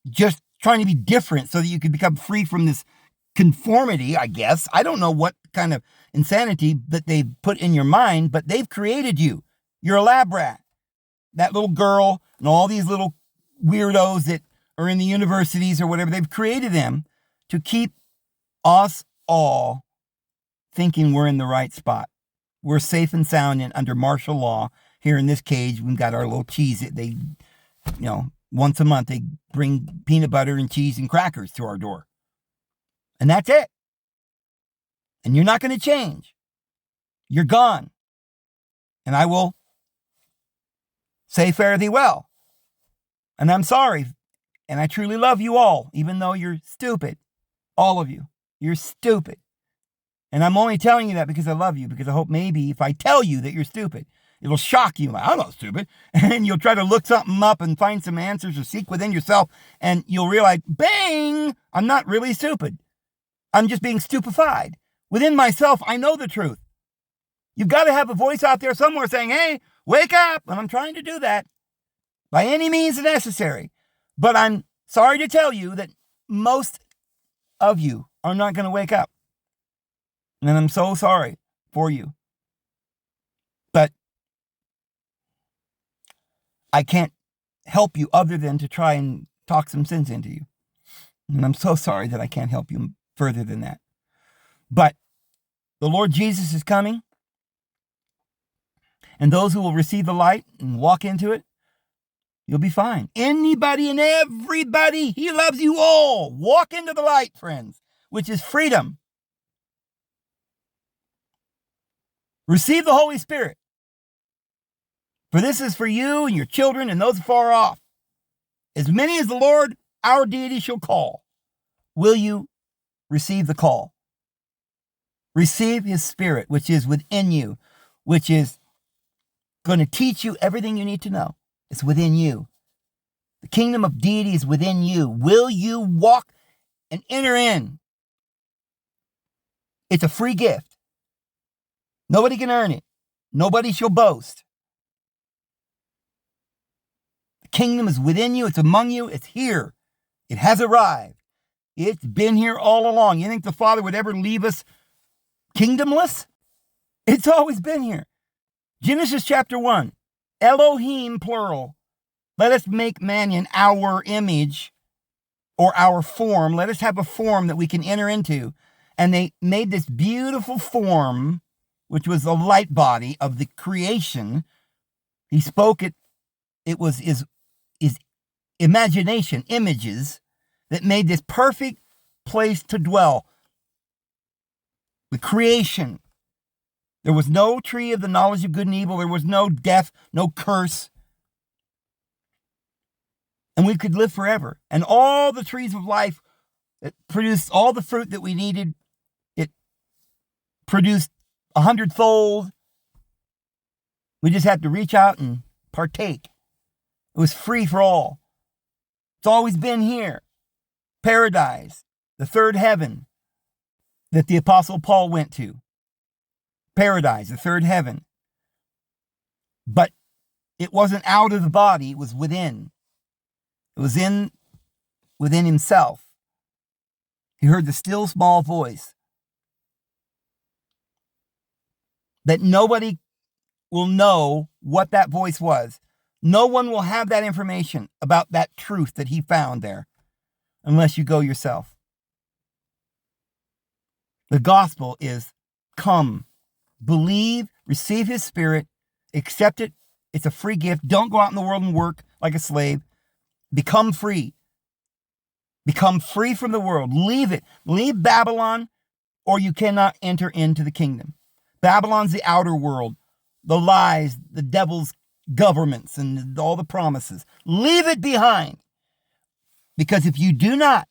C: just trying to be different so that you could become free from this conformity, I guess. I don't know what kind of insanity that they've put in your mind, but they've created you. You're a lab rat. That little girl and all these little weirdos that are in the universities or whatever, they've created them to keep us all thinking we're in the right spot. We're safe and sound and under martial law. Here in this cage, we've got our little cheese. They, once a month, they bring peanut butter and cheese and crackers to our door. And that's it. And you're not going to change. You're gone. And I will say fare thee well. And I'm sorry. And I truly love you all, even though you're stupid. All of you. You're stupid. And I'm only telling you that because I love you, because I hope maybe if I tell you that you're stupid, it'll shock you. Like, I'm not stupid. And you'll try to look something up and find some answers or seek within yourself. And you'll realize, bang, I'm not really stupid. I'm just being stupefied. Within myself, I know the truth. You've got to have a voice out there somewhere saying, hey, wake up. And I'm trying to do that by any means necessary. But I'm sorry to tell you that most of you are not going to wake up. And I'm so sorry for you. But I can't help you other than to try and talk some sense into you. And I'm so sorry that I can't help you further than that. But the Lord Jesus is coming. And those who will receive the light and walk into it, you'll be fine. Anybody and everybody, He loves you all. Walk into the light, friends, which is freedom. Receive the Holy Spirit. For this is for you and your children and those far off. As many as the Lord, our deity, shall call. Will you receive the call? Receive His Spirit, which is within you, which is going to teach you everything you need to know. It's within you. The kingdom of deity is within you. Will you walk and enter in? It's a free gift. Nobody can earn it. Nobody shall boast. The kingdom is within you. It's among you. It's here. It has arrived. It's been here all along. You think the Father would ever leave us kingdomless? It's always been here. Genesis chapter 1. Elohim, plural. Let us make man in our image or our form. Let us have a form that we can enter into. And they made this beautiful form, which was the light body of the creation. He spoke it. It was his imagination, images, that made this perfect place to dwell. The creation. There was no tree of the knowledge of good and evil. There was no death, no curse. And we could live forever. And all the trees of life that produced all the fruit that we needed, it produced 100-fold. We just had to reach out and partake. It was free for all. It's always been here. Paradise, the third heaven that the Apostle Paul went to. Paradise, the third heaven. But it wasn't out of the body, it was within. It was within himself. He heard the still small voice. That nobody will know what that voice was. No one will have that information about that truth that he found there unless you go yourself. The gospel is come, believe, receive His Spirit, accept it. It's a free gift. Don't go out in the world and work like a slave. Become free. Become free from the world. Leave it. Leave Babylon, or you cannot enter into the kingdom. Babylon's the outer world, the lies, the devil's governments, and all the promises. Leave it behind. Because if you do not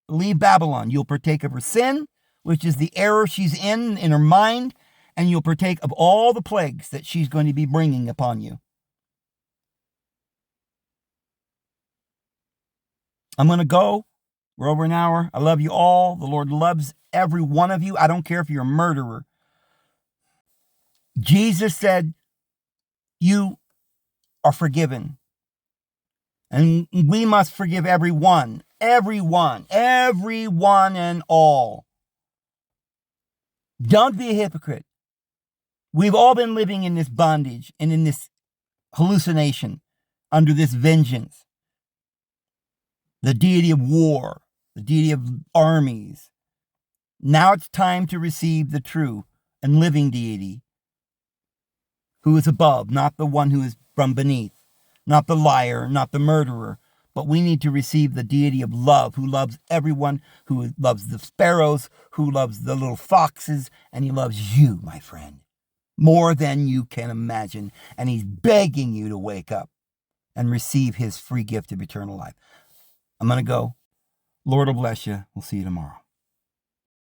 C: leave Babylon, you'll partake of her sin, which is the error she's in her mind, and you'll partake of all the plagues that she's going to be bringing upon you. I'm going to go. We're over an hour. I love you all. The Lord loves every one of you. I don't care if you're a murderer. Jesus said, you are forgiven. And we must forgive everyone and all. Don't be a hypocrite. We've all been living in this bondage and in this hallucination under this vengeance. The deity of war, the deity of armies. Now it's time to receive the true and living deity who is above, not the one who is from beneath, not the liar, not the murderer, but we need to receive the deity of love, who loves everyone, who loves the sparrows, who loves the little foxes, and he loves you, my friend, more than you can imagine. And he's begging you to wake up and receive his free gift of eternal life. I'm going to go. Lord will bless you. We'll see you tomorrow.